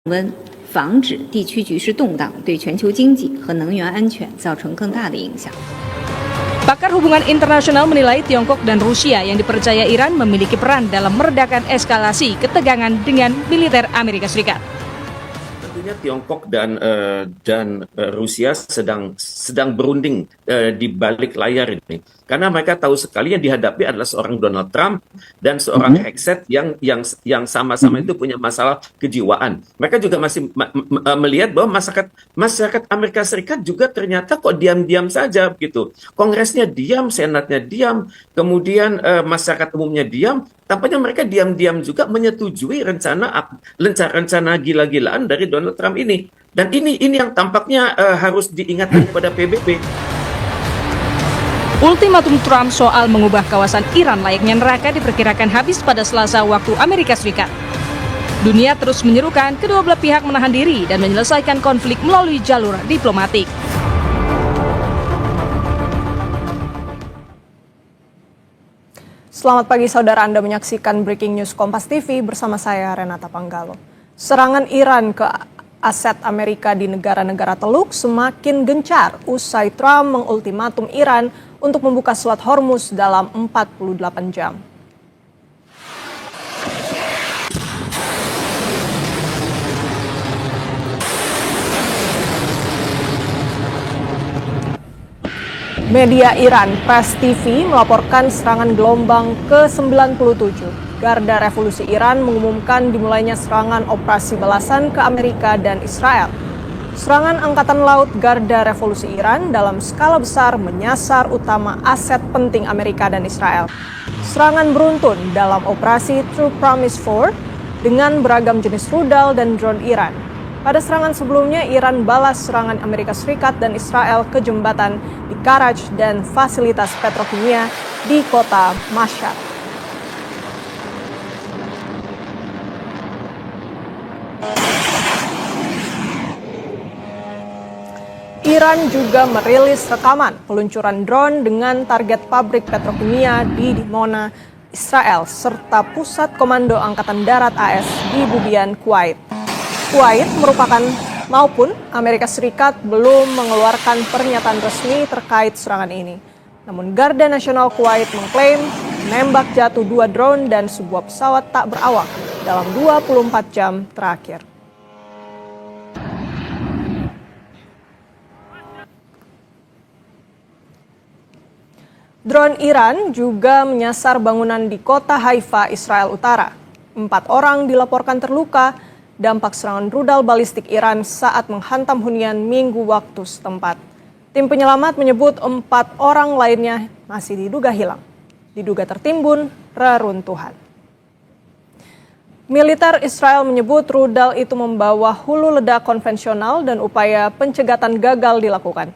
温，防止地区局势动荡对全球经济和能源安全造成更大的影响。Pakar hubungan internasional menilai Tiongkok dan Rusia yang dipercaya Iran memiliki peran dalam meredakan eskalasi ketegangan dengan militer Amerika Serikat. Tentunya Tiongkok dan Rusia sedang berunding di balik layar ini, karena mereka tahu sekali yang dihadapi adalah seorang Donald Trump dan seorang Hexet yang sama-sama itu punya masalah kejiwaan. Mereka juga masih melihat bahwa masyarakat Amerika Serikat juga ternyata kok diam-diam saja begitu. Kongresnya diam, senatnya diam, kemudian masyarakat umumnya diam. Tampaknya mereka diam-diam juga menyetujui rencana gila-gilaan dari Donald Trump ini. Dan ini yang tampaknya harus diingatkan kepada PBB. Ultimatum Trump soal mengubah kawasan Iran layaknya neraka diperkirakan habis pada Selasa waktu Amerika Serikat. Dunia terus menyerukan kedua belah pihak menahan diri dan menyelesaikan konflik melalui jalur diplomatik. Selamat pagi saudara, Anda menyaksikan Breaking News Kompas TV bersama saya Renata Panggalo. Serangan Iran ke aset Amerika di negara-negara Teluk semakin gencar usai Trump mengultimatum Iran untuk membuka Selat Hormuz dalam 48 jam. Media Iran, Press TV, melaporkan serangan gelombang ke-97. Garda Revolusi Iran mengumumkan dimulainya serangan operasi balasan ke Amerika dan Israel. Serangan Angkatan Laut Garda Revolusi Iran dalam skala besar menyasar utama aset penting Amerika dan Israel. Serangan beruntun dalam operasi True Promise 4 dengan beragam jenis rudal dan drone Iran. Pada serangan sebelumnya, Iran balas serangan Amerika Serikat dan Israel ke jembatan di Karaj dan fasilitas petrokimia di kota Mashhad. Iran juga merilis rekaman peluncuran drone dengan target pabrik petrokimia di Dimona, Israel, serta pusat komando Angkatan Darat AS di Bubian, Kuwait. Kuwait maupun Amerika Serikat belum mengeluarkan pernyataan resmi terkait serangan ini. Namun Garda Nasional Kuwait mengklaim menembak jatuh 2 drone dan sebuah pesawat tak berawak dalam 24 jam terakhir. Drone Iran juga menyasar bangunan di kota Haifa, Israel Utara. 4 orang dilaporkan terluka dampak serangan rudal balistik Iran saat menghantam hunian Minggu waktu setempat. Tim penyelamat menyebut 4 orang lainnya masih diduga hilang, diduga tertimbun reruntuhan. Militer Israel menyebut rudal itu membawa hulu ledak konvensional dan upaya pencegatan gagal dilakukan.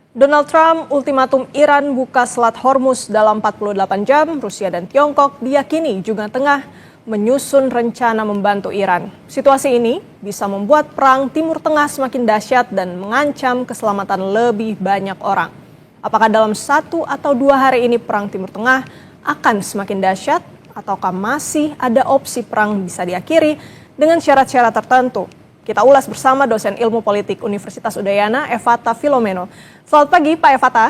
Donald Trump ultimatum Iran buka Selat Hormuz dalam 48 jam. Rusia dan Tiongkok diyakini juga tengah menyusun rencana membantu Iran. Situasi ini bisa membuat perang Timur Tengah semakin dahsyat dan mengancam keselamatan lebih banyak orang. Apakah dalam 1 atau 2 hari ini perang Timur Tengah akan semakin dahsyat ataukah masih ada opsi perang bisa diakhiri dengan syarat-syarat tertentu? Kita ulas bersama dosen ilmu politik Universitas Udayana, Evata Filomeno. Selamat pagi, Pak Evata.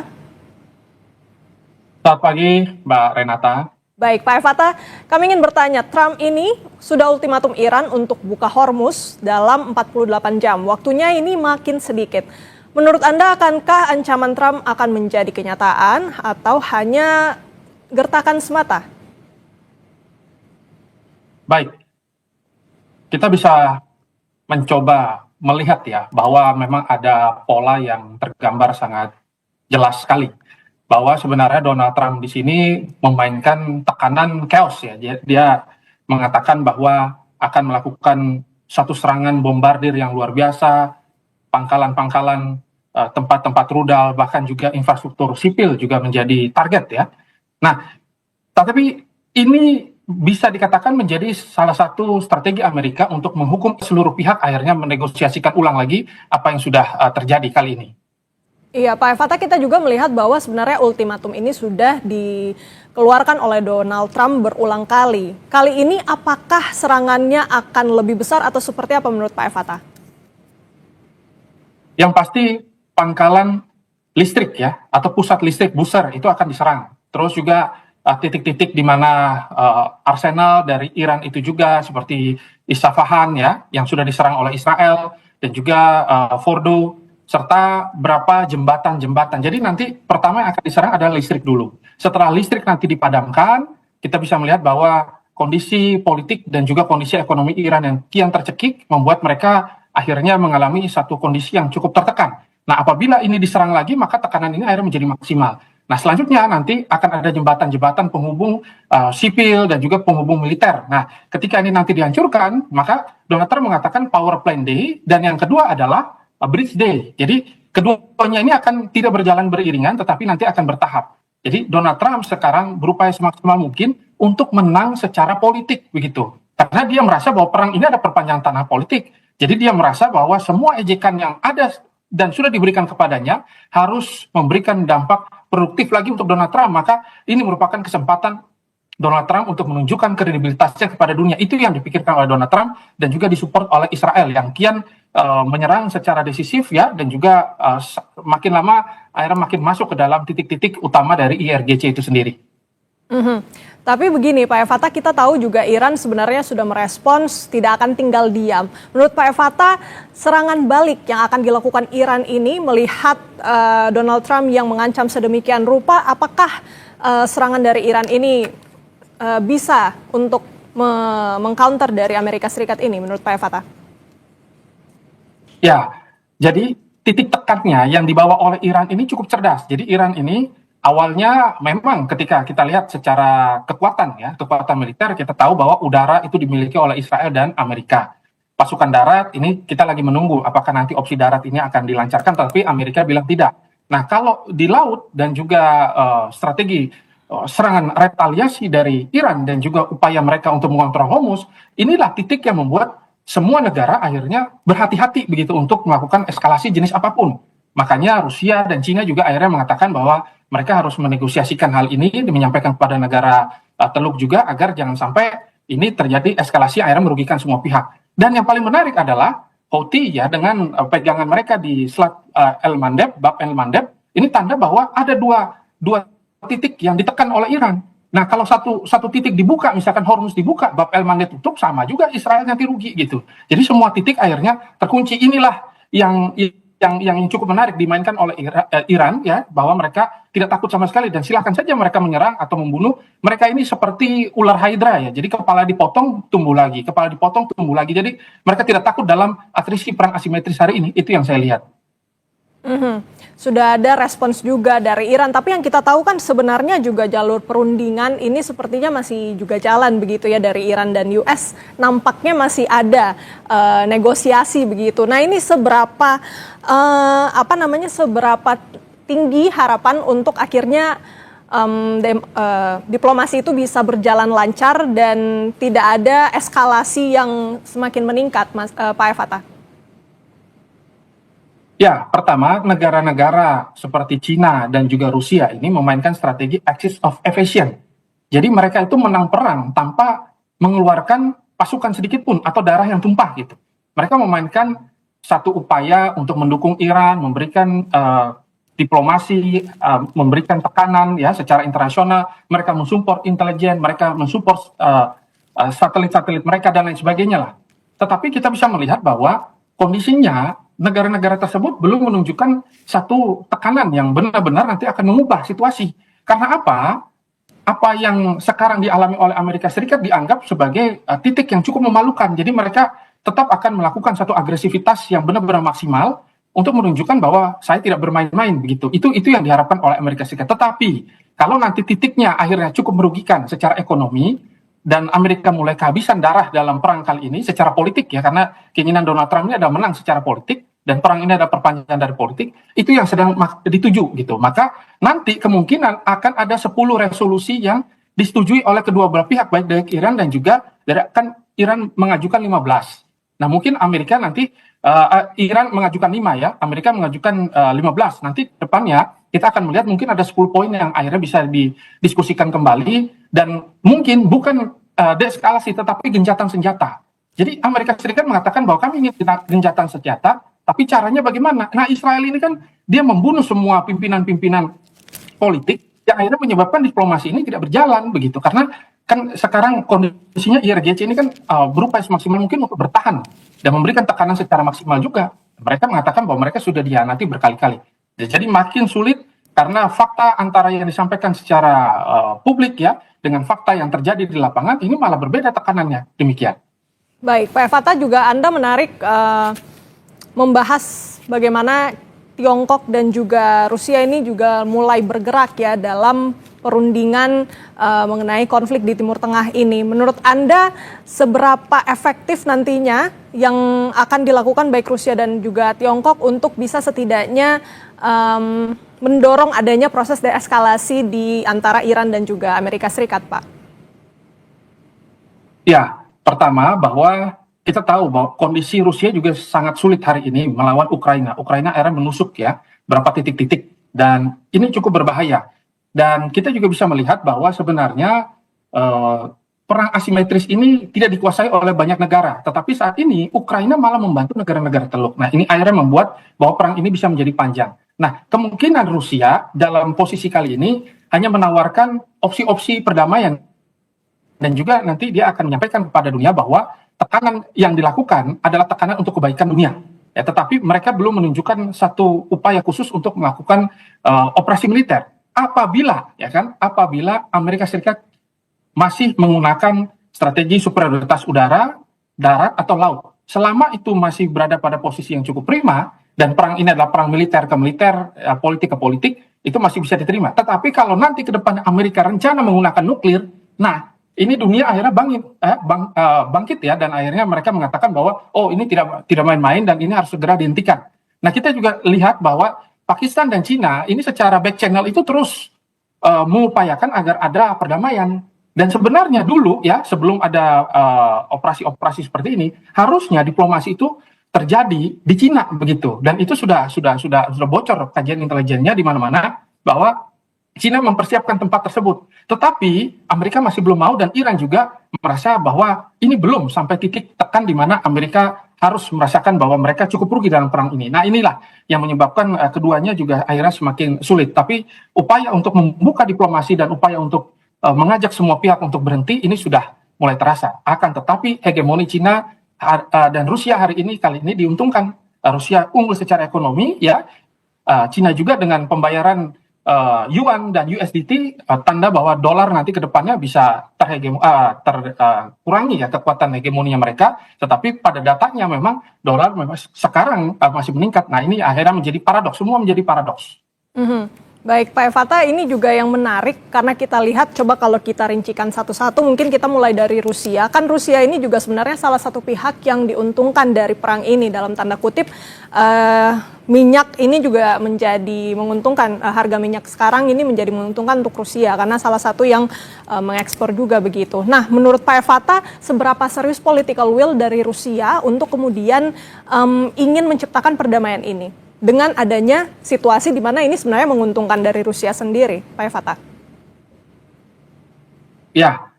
Selamat pagi, Mbak Renata. Baik, Pak Evata, kami ingin bertanya, Trump ini sudah ultimatum Iran untuk buka Hormuz dalam 48 jam. Waktunya ini makin sedikit. Menurut Anda, akankah ancaman Trump akan menjadi kenyataan atau hanya gertakan semata? Baik, kita bisa mencoba melihat ya bahwa memang ada pola yang tergambar sangat jelas sekali bahwa sebenarnya Donald Trump di sini memainkan tekanan chaos ya. Dia mengatakan bahwa akan melakukan satu serangan bombardir yang luar biasa, pangkalan-pangkalan, tempat-tempat rudal, bahkan juga infrastruktur sipil juga menjadi target ya. Nah, tapi ini bisa dikatakan menjadi salah satu strategi Amerika untuk menghukum seluruh pihak, akhirnya menegosiasikan ulang lagi apa yang sudah terjadi kali ini. Iya, Pak Fata, kita juga melihat bahwa sebenarnya ultimatum ini sudah dikeluarkan oleh Donald Trump berulang kali. Kali ini apakah serangannya akan lebih besar atau seperti apa menurut Pak Fata? Yang pasti pangkalan listrik ya, atau pusat listrik booster itu akan diserang. Terus juga titik-titik di mana arsenal dari Iran itu juga seperti Isfahan ya, yang sudah diserang oleh Israel, dan juga Fordo, serta berapa jembatan-jembatan. Jadi nanti pertama yang akan diserang adalah listrik dulu. Setelah listrik nanti dipadamkan, kita bisa melihat bahwa kondisi politik dan juga kondisi ekonomi Iran yang kian tercekik membuat mereka akhirnya mengalami satu kondisi yang cukup tertekan. Nah, apabila ini diserang lagi, maka tekanan ini akhirnya menjadi maksimal. Nah, selanjutnya nanti akan ada jembatan-jembatan penghubung sipil dan juga penghubung militer. Nah, ketika ini nanti dihancurkan, maka Donald Trump mengatakan power plant day, dan yang kedua adalah bridge day. Jadi keduanya ini akan tidak berjalan beriringan, tetapi nanti akan bertahap. Jadi Donald Trump sekarang berupaya semaksimal mungkin untuk menang secara politik begitu. Karena dia merasa bahwa perang ini ada perpanjangan tanah politik. Jadi dia merasa bahwa semua ejekan yang ada dan sudah diberikan kepadanya harus memberikan dampak produktif lagi untuk Donald Trump. Maka ini merupakan kesempatan Donald Trump untuk menunjukkan kredibilitasnya kepada dunia. Itu yang dipikirkan oleh Donald Trump dan juga disupport oleh Israel yang kian menyerang secara decisif ya, dan juga makin lama akhirnya makin masuk ke dalam titik-titik utama dari IRGC itu sendiri. Tapi begini Pak Fata, kita tahu juga Iran sebenarnya sudah merespons, tidak akan tinggal diam. Menurut Pak Fata, serangan balik yang akan dilakukan Iran ini melihat Donald Trump yang mengancam sedemikian rupa, apakah serangan dari Iran ini bisa untuk mengcounter dari Amerika Serikat ini menurut Pak Fata? Ya, jadi titik tekannya yang dibawa oleh Iran ini cukup cerdas. Jadi Iran ini awalnya memang ketika kita lihat secara kekuatan militer, kita tahu bahwa udara itu dimiliki oleh Israel dan Amerika. Pasukan darat ini kita lagi menunggu apakah nanti opsi darat ini akan dilancarkan, tapi Amerika bilang tidak. Nah, kalau di laut dan juga strategi serangan retaliasi dari Iran dan juga upaya mereka untuk mengontrol Hormuz, inilah titik yang membuat semua negara akhirnya berhati-hati begitu untuk melakukan eskalasi jenis apapun. Makanya Rusia dan Cina juga akhirnya mengatakan bahwa mereka harus menegosiasikan hal ini dan menyampaikan kepada negara Teluk juga agar jangan sampai ini terjadi eskalasi akhirnya merugikan semua pihak. Dan yang paling menarik adalah Houthi ya, dengan pegangan mereka di Selat Bab el-Mandeb, ini tanda bahwa ada dua titik yang ditekan oleh Iran. Nah, kalau satu titik dibuka, misalkan Hormuz dibuka, Bab el-Mandeb tutup, sama juga Israel nanti rugi gitu. Jadi semua titik akhirnya terkunci. Inilah yang cukup menarik dimainkan oleh Iran ya, bahwa mereka tidak takut sama sekali dan silakan saja mereka menyerang atau membunuh. Mereka ini seperti ular hydra ya. Jadi kepala dipotong tumbuh lagi, kepala dipotong tumbuh lagi. Jadi mereka tidak takut dalam atrisi perang asimetris hari ini. Itu yang saya lihat. Sudah ada respons juga dari Iran, tapi yang kita tahu kan sebenarnya juga jalur perundingan ini sepertinya masih juga jalan begitu ya, dari Iran dan US nampaknya masih ada negosiasi begitu. Nah, ini seberapa seberapa tinggi harapan untuk akhirnya diplomasi itu bisa berjalan lancar dan tidak ada eskalasi yang semakin meningkat, Pak Fata? Ya, pertama, negara-negara seperti Cina dan juga Rusia ini memainkan strategi axis of evasion. Jadi mereka itu menang perang tanpa mengeluarkan pasukan sedikit pun atau darah yang tumpah gitu. Mereka memainkan satu upaya untuk mendukung Iran, memberikan diplomasi, memberikan tekanan ya secara internasional. Mereka mensupport intelijen, mereka mensupport satelit-satelit mereka dan lain sebagainya lah. Tetapi kita bisa melihat bahwa kondisinya negara-negara tersebut belum menunjukkan satu tekanan yang benar-benar nanti akan mengubah situasi. Karena apa? Apa yang sekarang dialami oleh Amerika Serikat dianggap sebagai titik yang cukup memalukan. Jadi mereka tetap akan melakukan satu agresivitas yang benar-benar maksimal untuk menunjukkan bahwa saya tidak bermain-main begitu. Itu yang diharapkan oleh Amerika Serikat. Tetapi kalau nanti titiknya akhirnya cukup merugikan secara ekonomi, dan Amerika mulai kehabisan darah dalam perang kali ini secara politik ya, karena keinginan Donald Trump ini ada menang secara politik dan perang ini ada perpanjangan dari politik, itu yang sedang dituju gitu. Maka nanti kemungkinan akan ada 10 resolusi yang disetujui oleh kedua belah pihak, baik dari Iran dan juga dari, kan Iran mengajukan 15. Nah, mungkin Amerika nanti Iran mengajukan 5 ya, Amerika mengajukan 15. Nanti depannya kita akan melihat mungkin ada 10 poin yang akhirnya bisa didiskusikan kembali dan mungkin bukan deeskalasi tetapi gencatan senjata. Jadi Amerika Serikat mengatakan bahwa kami ingin gencatan senjata, tapi caranya bagaimana? Nah, Israel ini kan dia membunuh semua pimpinan-pimpinan politik yang akhirnya menyebabkan diplomasi ini tidak berjalan begitu. Karena kan sekarang kondisinya IRGC ini kan berupaya semaksimal mungkin untuk bertahan dan memberikan tekanan secara maksimal juga. Mereka mengatakan bahwa mereka sudah dihianati berkali-kali. Jadi makin sulit karena fakta antara yang disampaikan secara publik ya dengan fakta yang terjadi di lapangan ini malah berbeda tekanannya. Demikian. Baik, Pak Fata, juga Anda menarik membahas bagaimana Tiongkok dan juga Rusia ini juga mulai bergerak ya dalam perundingan mengenai konflik di Timur Tengah ini. Menurut Anda seberapa efektif nantinya yang akan dilakukan baik Rusia dan juga Tiongkok untuk bisa setidaknya mendorong adanya proses deeskalasi di antara Iran dan juga Amerika Serikat, Pak? Ya, pertama bahwa kita tahu bahwa kondisi Rusia juga sangat sulit hari ini melawan Ukraina. Ukraina akhirnya menusuk ya berapa titik-titik dan ini cukup berbahaya. Dan kita juga bisa melihat bahwa sebenarnya perang asimetris ini tidak dikuasai oleh banyak negara. Tetapi saat ini Ukraina malah membantu negara-negara Teluk. Nah, ini akhirnya membuat bahwa perang ini bisa menjadi panjang. Nah, kemungkinan Rusia dalam posisi kali ini hanya menawarkan opsi-opsi perdamaian. Dan juga nanti dia akan menyampaikan kepada dunia bahwa tekanan yang dilakukan adalah tekanan untuk kebaikan dunia. Ya, tetapi mereka belum menunjukkan satu upaya khusus untuk melakukan operasi militer. Apabila Amerika Serikat masih menggunakan strategi superioritas udara, darat, atau laut. Selama itu masih berada pada posisi yang cukup prima, dan perang ini adalah perang militer ke militer, politik ke politik, itu masih bisa diterima. Tetapi kalau nanti ke depan Amerika rencana menggunakan nuklir, nah, ini dunia akhirnya bangkit ya, dan akhirnya mereka mengatakan bahwa ini tidak main-main dan ini harus segera dihentikan. Nah, kita juga lihat bahwa Pakistan dan Cina ini secara back channel itu terus mengupayakan agar ada perdamaian. Dan sebenarnya dulu ya sebelum ada operasi-operasi seperti ini, harusnya diplomasi itu terjadi di Cina begitu. Dan itu sudah bocor kajian intelijennya di mana-mana bahwa Cina mempersiapkan tempat tersebut. Tetapi Amerika masih belum mau dan Iran juga merasa bahwa ini belum sampai titik tekan di mana Amerika harus merasakan bahwa mereka cukup rugi dalam perang ini. Nah, inilah yang menyebabkan keduanya juga akhirnya semakin sulit. Tapi upaya untuk membuka diplomasi dan upaya untuk mengajak semua pihak untuk berhenti ini sudah mulai terasa. Akan tetapi hegemoni Cina dan Rusia kali ini diuntungkan. Rusia unggul secara ekonomi ya. Cina juga dengan pembayaran yuan dan USDT tanda bahwa dolar nanti ke depannya bisa terkurangi ya kekuatan hegemoninya mereka, tetapi pada datanya memang dolar memang sekarang masih meningkat. Nah, ini akhirnya menjadi paradoks, semua menjadi paradoks. Baik, Pak Fata, ini juga yang menarik karena kita lihat, coba kalau kita rincikan satu-satu, mungkin kita mulai dari Rusia. Kan Rusia ini juga sebenarnya salah satu pihak yang diuntungkan dari perang ini, dalam tanda kutip. Minyak ini juga menjadi menguntungkan, harga minyak sekarang ini menjadi menguntungkan untuk Rusia karena salah satu yang mengekspor juga begitu. Nah, menurut Pak Fata, seberapa serius political will dari Rusia untuk kemudian ingin menciptakan perdamaian ini? Dengan adanya situasi di mana ini sebenarnya menguntungkan dari Rusia sendiri, Pak Fata. Ya,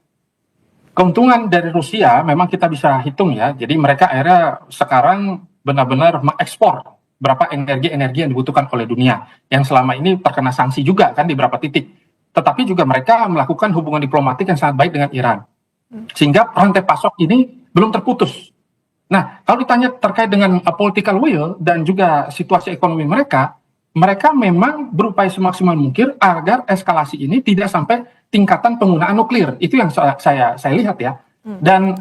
keuntungan dari Rusia memang kita bisa hitung ya. Jadi mereka akhirnya sekarang benar-benar mengekspor berapa energi-energi yang dibutuhkan oleh dunia. Yang selama ini terkena sanksi juga kan di beberapa titik. Tetapi juga mereka melakukan hubungan diplomatik yang sangat baik dengan Iran. Sehingga rantai pasok ini belum terputus. Nah, kalau ditanya terkait dengan political will dan juga situasi ekonomi mereka memang berupaya semaksimal mungkin agar eskalasi ini tidak sampai tingkatan penggunaan nuklir. Itu yang saya lihat ya. Dan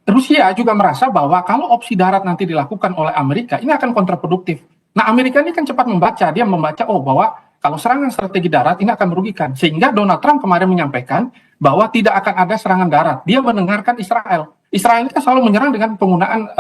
Rusia juga merasa bahwa kalau opsi darat nanti dilakukan oleh Amerika, ini akan kontraproduktif. Nah, Amerika ini kan cepat membaca. Dia membaca, bahwa kalau serangan strategi darat ini akan merugikan. Sehingga Donald Trump kemarin menyampaikan bahwa tidak akan ada serangan darat. Dia mendengarkan Israel. Israel ini kan selalu menyerang dengan penggunaan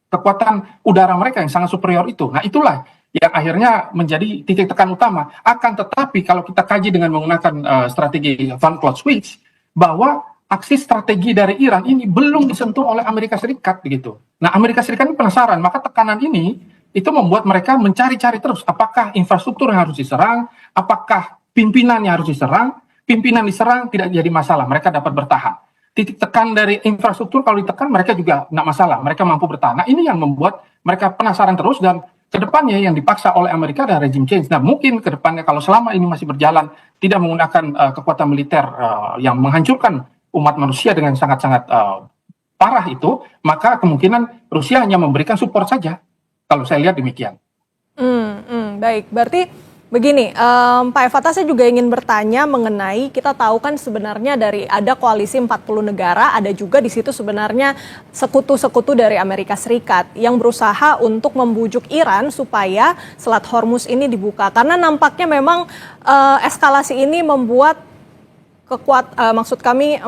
kekuatan udara mereka yang sangat superior itu. Nah, itulah yang akhirnya menjadi titik tekan utama. Akan tetapi kalau kita kaji dengan menggunakan strategi Van Cloud Switch, bahwa aksi strategi dari Iran ini belum disentuh oleh Amerika Serikat begitu. Nah, Amerika Serikat ini penasaran, maka tekanan ini itu membuat mereka mencari-cari terus apakah infrastruktur yang harus diserang, apakah pimpinan yang harus diserang. Pimpinan diserang tidak jadi masalah, mereka dapat bertahan. Titik tekan dari infrastruktur kalau ditekan mereka juga tidak masalah, mereka mampu bertahan. Nah, ini yang membuat mereka penasaran terus dan kedepannya yang dipaksa oleh Amerika adalah regime change. Nah, mungkin kedepannya kalau selama ini masih berjalan tidak menggunakan kekuatan militer yang menghancurkan umat manusia dengan sangat-sangat parah itu, maka kemungkinan Rusia hanya memberikan support saja. Kalau saya lihat demikian. Baik, berarti begini, Pak Efata, saya juga ingin bertanya mengenai, kita tahu kan sebenarnya dari ada koalisi 40 negara, ada juga di situ sebenarnya sekutu-sekutu dari Amerika Serikat yang berusaha untuk membujuk Iran supaya Selat Hormuz ini dibuka. Karena nampaknya memang eskalasi ini membuat maksud kami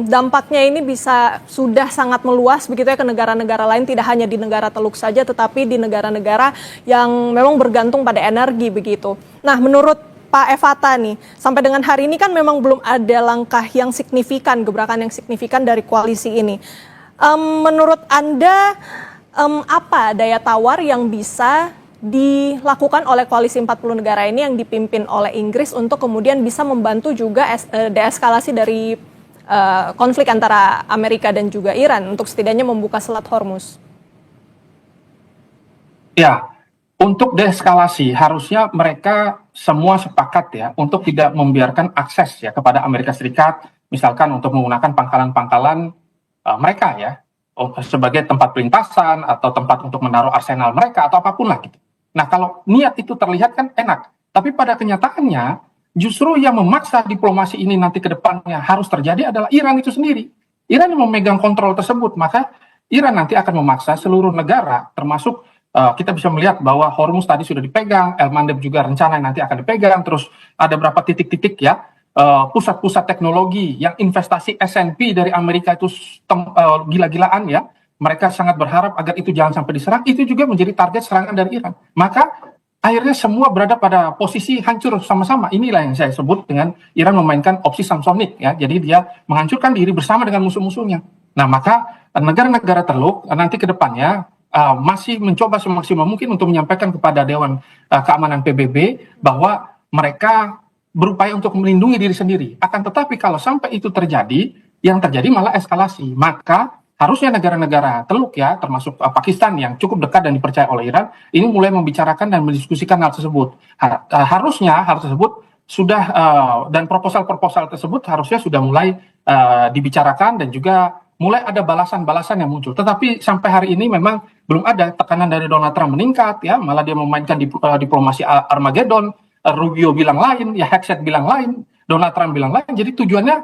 dampaknya ini bisa sudah sangat meluas begitu ya ke negara-negara lain, tidak hanya di negara Teluk saja tetapi di negara-negara yang memang bergantung pada energi begitu. Nah, menurut Pak Efata nih, sampai dengan hari ini kan memang belum ada langkah yang signifikan, gebrakan yang signifikan dari koalisi ini. Menurut Anda apa daya tawar yang bisa dilakukan oleh koalisi 40 negara ini yang dipimpin oleh Inggris untuk kemudian bisa membantu juga deeskalasi dari konflik antara Amerika dan juga Iran untuk setidaknya membuka Selat Hormuz? Ya, untuk deeskalasi harusnya mereka semua sepakat ya untuk tidak membiarkan akses ya kepada Amerika Serikat, misalkan untuk menggunakan pangkalan-pangkalan mereka ya sebagai tempat pelintasan atau tempat untuk menaruh arsenal mereka atau apapun lah gitu. Nah, kalau niat itu terlihat kan enak, tapi pada kenyataannya justru yang memaksa diplomasi ini nanti ke depannya harus terjadi adalah Iran itu sendiri. Iran yang memegang kontrol tersebut, maka Iran nanti akan memaksa seluruh negara, termasuk kita bisa melihat bahwa Hormuz tadi sudah dipegang, El Mandeb juga rencana nanti akan dipegang, terus ada berapa titik-titik ya, pusat-pusat teknologi yang investasi S&P dari Amerika itu gila-gilaan ya. Mereka sangat berharap agar itu jangan sampai diserang, itu juga menjadi target serangan dari Iran. Maka akhirnya semua berada pada posisi hancur sama-sama. Inilah yang saya sebut dengan Iran memainkan opsi Samsonite ya. Jadi dia menghancurkan diri bersama dengan musuh-musuhnya. Nah, maka negara-negara Teluk nanti ke depannya masih mencoba semaksimal mungkin untuk menyampaikan kepada Dewan Keamanan PBB bahwa mereka berupaya untuk melindungi diri sendiri. Akan tetapi kalau sampai itu terjadi, yang terjadi malah eskalasi. Maka harusnya negara-negara Teluk ya, termasuk Pakistan yang cukup dekat dan dipercaya oleh Iran, ini mulai membicarakan dan mendiskusikan hal tersebut. Harusnya hal tersebut sudah dan proposal-proposal tersebut harusnya sudah mulai dibicarakan dan juga mulai ada balasan-balasan yang muncul. Tetapi sampai hari ini memang belum ada. Tekanan dari Donald Trump meningkat ya, malah dia memainkan diplomasi Armageddon. Rubio bilang lain, ya Hegseth bilang lain, Donald Trump bilang lain. Jadi tujuannya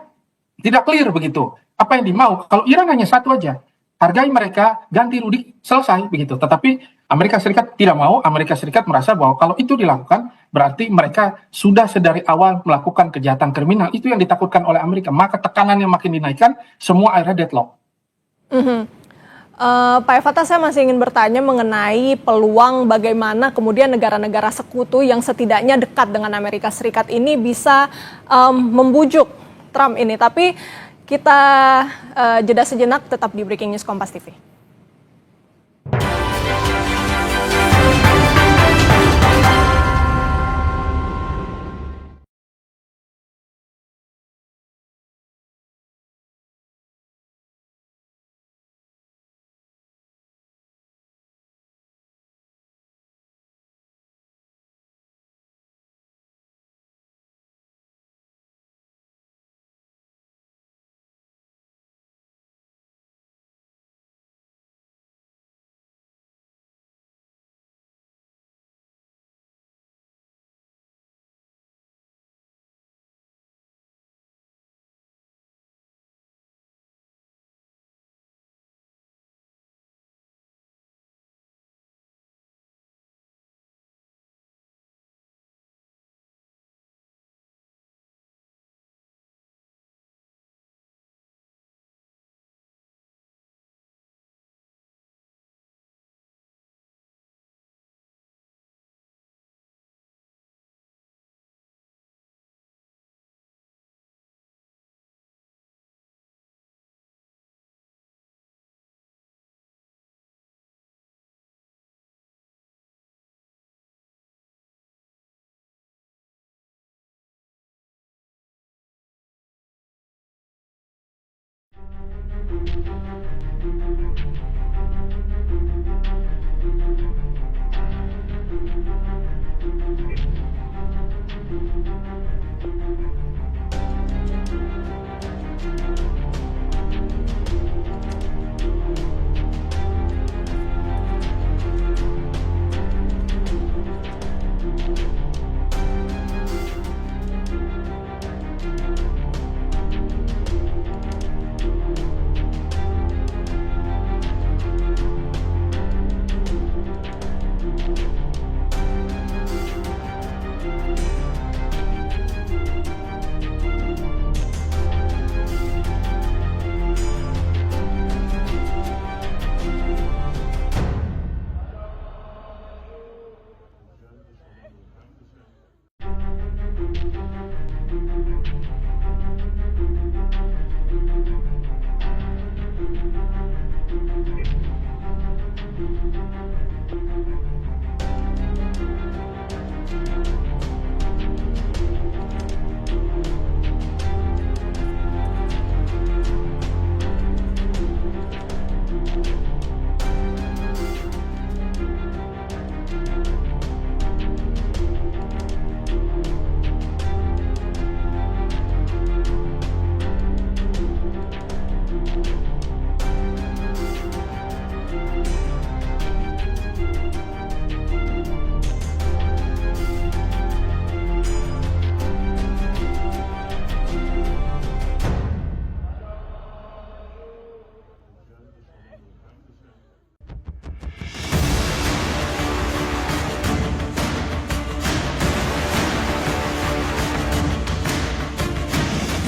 tidak clear begitu. Apa yang dimau? Kalau Iran hanya satu aja, hargai mereka, ganti rugi, selesai begitu. Tetapi Amerika Serikat tidak mau. Amerika Serikat merasa bahwa kalau itu dilakukan, berarti mereka sudah sedari awal melakukan kejahatan kriminal. Itu yang ditakutkan oleh Amerika. Maka tekanannya makin dinaikkan, semua akhirnya deadlock. Pak Efata, saya masih ingin bertanya mengenai peluang bagaimana kemudian negara-negara sekutu yang setidaknya dekat dengan Amerika Serikat ini bisa membujuk Trump ini. Tapi kita jeda sejenak, tetap di Breaking News Kompas TV.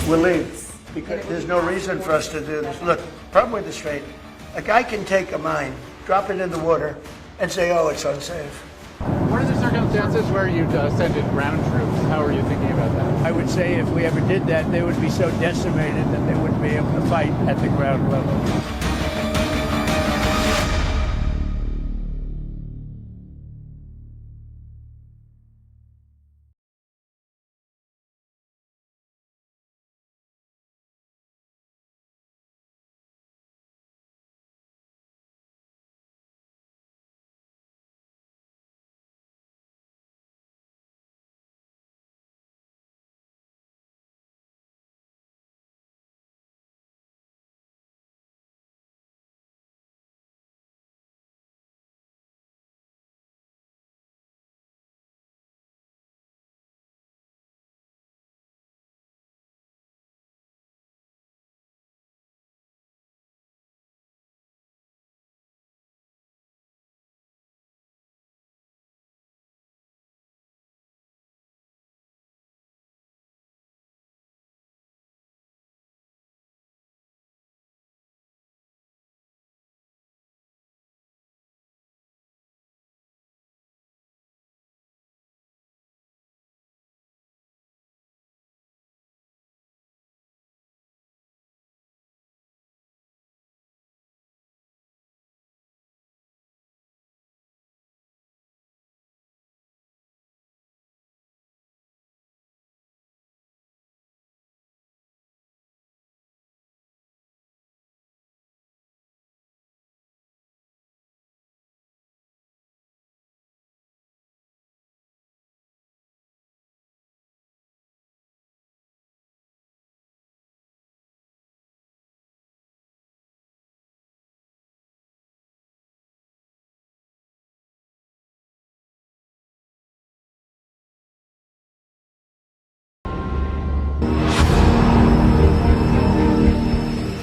We'll leave because there's no reason for us to do this. Look, problem with the strait, a guy can take a mine, drop it in the water, and say, oh, it's unsafe. What are the circumstances where you'd send in ground troops? How are you thinking about that? I would say if we ever did that, they would be so decimated that they wouldn't be able to fight at the ground level.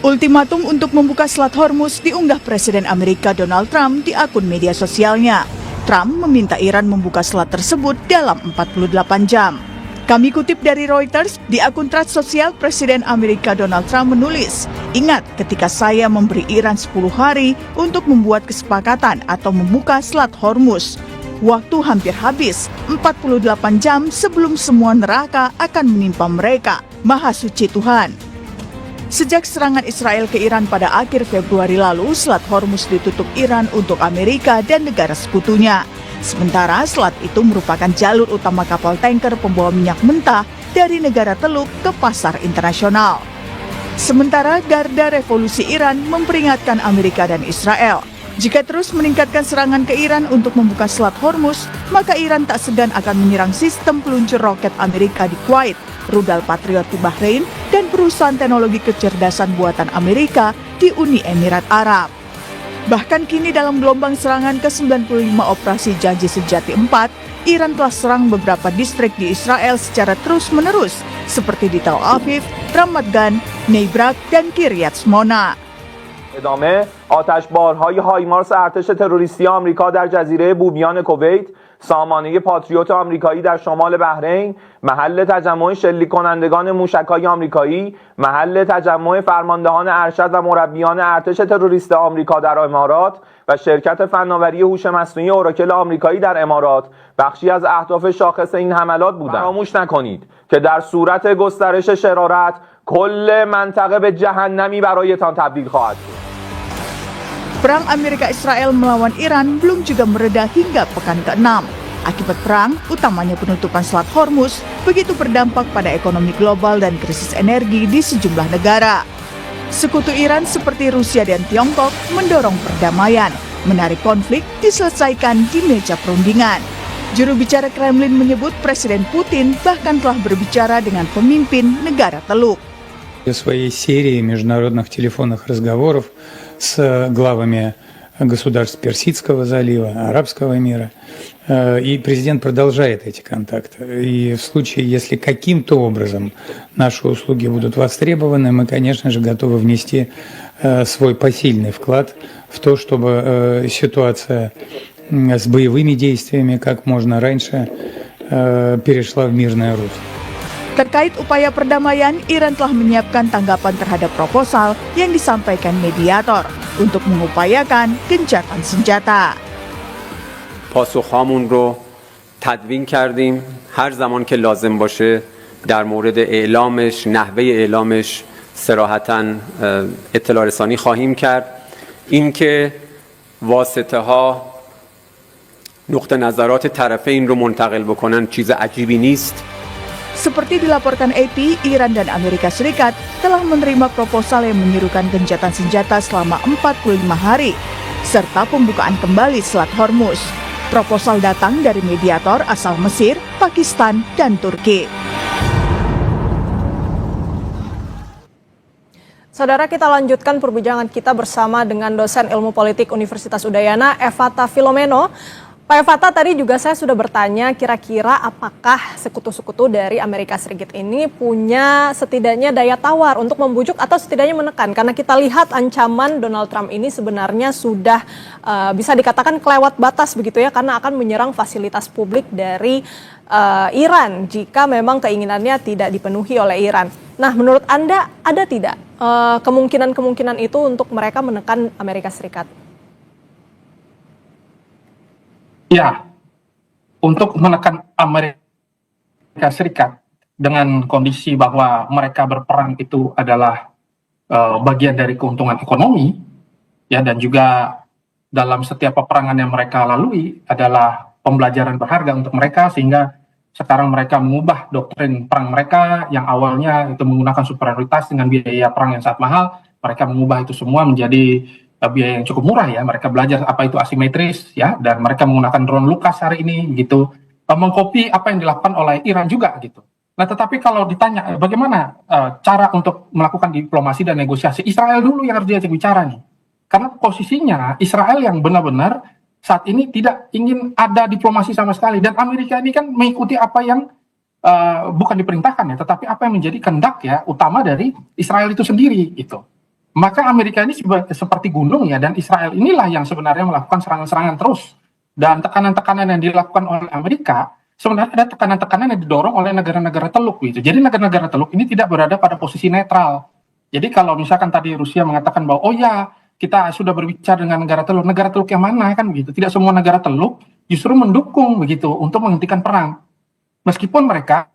Ultimatum untuk membuka Selat Hormuz diunggah Presiden Amerika Donald Trump di akun media sosialnya. Trump meminta Iran membuka selat tersebut dalam 48 jam. Kami kutip dari Reuters, di akun Threads sosial Presiden Amerika Donald Trump menulis, "Ingat ketika saya memberi Iran 10 hari untuk membuat kesepakatan atau membuka Selat Hormuz. Waktu hampir habis, 48 jam sebelum semua neraka akan menimpa mereka. Maha Suci Tuhan." Sejak serangan Israel ke Iran pada akhir Februari lalu, Selat Hormuz ditutup Iran untuk Amerika dan negara sekutunya. Sementara selat itu merupakan jalur utama kapal tanker pembawa minyak mentah dari negara Teluk ke pasar internasional. Sementara Garda Revolusi Iran memperingatkan Amerika dan Israel, jika terus meningkatkan serangan ke Iran untuk membuka Selat Hormuz, maka Iran tak segan akan menyerang sistem peluncur roket Amerika di Kuwait, rudal Patriot di Bahrain, dan perusahaan teknologi kecerdasan buatan Amerika di Uni Emirat Arab. Bahkan kini dalam gelombang serangan ke-95 Operasi Janji Sejati 4, Iran telah serang beberapa distrik di Israel secara terus-menerus, seperti di Tel Aviv, Ramat Gan, Neibrak, dan Kiryat Shmona. ادامه آتشبارهای هایمارس ارتش تروریستی آمریکا در جزیره بوبیان کویت، سامانه پاتریوت آمریکایی در شمال بحرین، محل تجمع شلیک کنندگان موشک‌های آمریکایی، محل تجمع فرماندهان ارشد و مربیان ارتش تروریست آمریکا در امارات و شرکت فناوری هوش مصنوعی اوراکل آمریکایی در امارات بخشی از اهداف شاخص این حملات بودند. فراموش نکنید که در صورت گسترش شرارت کل منطقه به جهنمی برایتان تبدیل خواهد شد. Perang Amerika-Israel melawan Iran belum juga mereda hingga pekan ke-6. Akibat perang, utamanya penutupan Selat Hormuz, begitu berdampak pada ekonomi global dan krisis energi di sejumlah negara. Sekutu Iran seperti Rusia dan Tiongkok mendorong perdamaian, menarik konflik diselesaikan di meja perundingan. Juru bicara Kremlin menyebut Presiden Putin bahkan telah berbicara dengan pemimpin negara Teluk. В своей серии международных телефонных разговоров с главами государств Персидского залива, арабского мира. И президент продолжает эти контакты. И в случае, если каким-то образом наши услуги будут востребованы, мы, конечно же, готовы внести свой посильный вклад в то, чтобы ситуация с боевыми действиями как можно раньше перешла в мирное русло. Terkait upaya perdamaian, Iran telah menyiapkan tanggapan terhadap proposal yang disampaikan mediator untuk mengupayakan gencatan senjata. پاسخهامون رو تدوین کردیم هر زمان که لازم باشه در مورد اعلامش نحوه اعلامش صراحتاً اطلاع رسانی خواهیم کرد اینکه واسطه ها نقطه نظرات طرفین رو منتقل بکنن چیز عجیبی نیست. Seperti dilaporkan AP, Iran dan Amerika Serikat telah menerima proposal yang menyerukan gencatan senjata selama 45 hari, serta pembukaan kembali Selat Hormuz. Proposal datang dari mediator asal Mesir, Pakistan, dan Turki. Saudara, kita lanjutkan perbincangan kita bersama dengan dosen ilmu politik Universitas Udayana, Evata Filomeno. Pak Evata, tadi juga saya sudah bertanya kira-kira apakah sekutu-sekutu dari Amerika Serikat ini punya setidaknya daya tawar untuk membujuk atau setidaknya menekan. Karena kita lihat ancaman Donald Trump ini sebenarnya sudah bisa dikatakan kelewat batas begitu ya, karena akan menyerang fasilitas publik dari Iran jika memang keinginannya tidak dipenuhi oleh Iran. Nah, menurut Anda ada tidak kemungkinan-kemungkinan itu untuk mereka menekan Amerika Serikat? Ya, untuk menekan Amerika Serikat dengan kondisi bahwa mereka berperang itu adalah bagian dari keuntungan ekonomi, ya, dan juga dalam setiap peperangan yang mereka lalui adalah pembelajaran berharga untuk mereka, sehingga sekarang mereka mengubah doktrin perang mereka yang awalnya itu menggunakan superioritas dengan biaya perang yang sangat mahal. Mereka mengubah itu semua menjadi biaya yang cukup murah ya. Mereka belajar apa itu asimetris ya, dan mereka menggunakan drone Lucas hari ini gitu, mengkopi apa yang dilakukan oleh Iran juga gitu. Nah, tetapi kalau ditanya bagaimana cara untuk melakukan diplomasi dan negosiasi, Israel dulu yang harus diajak bicara nih. Karena posisinya Israel yang benar-benar saat ini tidak ingin ada diplomasi sama sekali, dan Amerika ini kan mengikuti apa yang bukan diperintahkan ya, tetapi apa yang menjadi kehendak ya utama dari Israel itu sendiri gitu. Maka Amerika ini seperti gunung ya, dan Israel inilah yang sebenarnya melakukan serangan-serangan terus. Dan tekanan-tekanan yang dilakukan oleh Amerika, sebenarnya ada tekanan-tekanan yang didorong oleh negara-negara Teluk gitu. Jadi negara-negara Teluk ini tidak berada pada posisi netral. Jadi kalau misalkan tadi Rusia mengatakan bahwa oh ya kita sudah berbicara dengan negara Teluk yang mana kan begitu. Tidak semua negara Teluk justru mendukung begitu untuk menghentikan perang. Meskipun mereka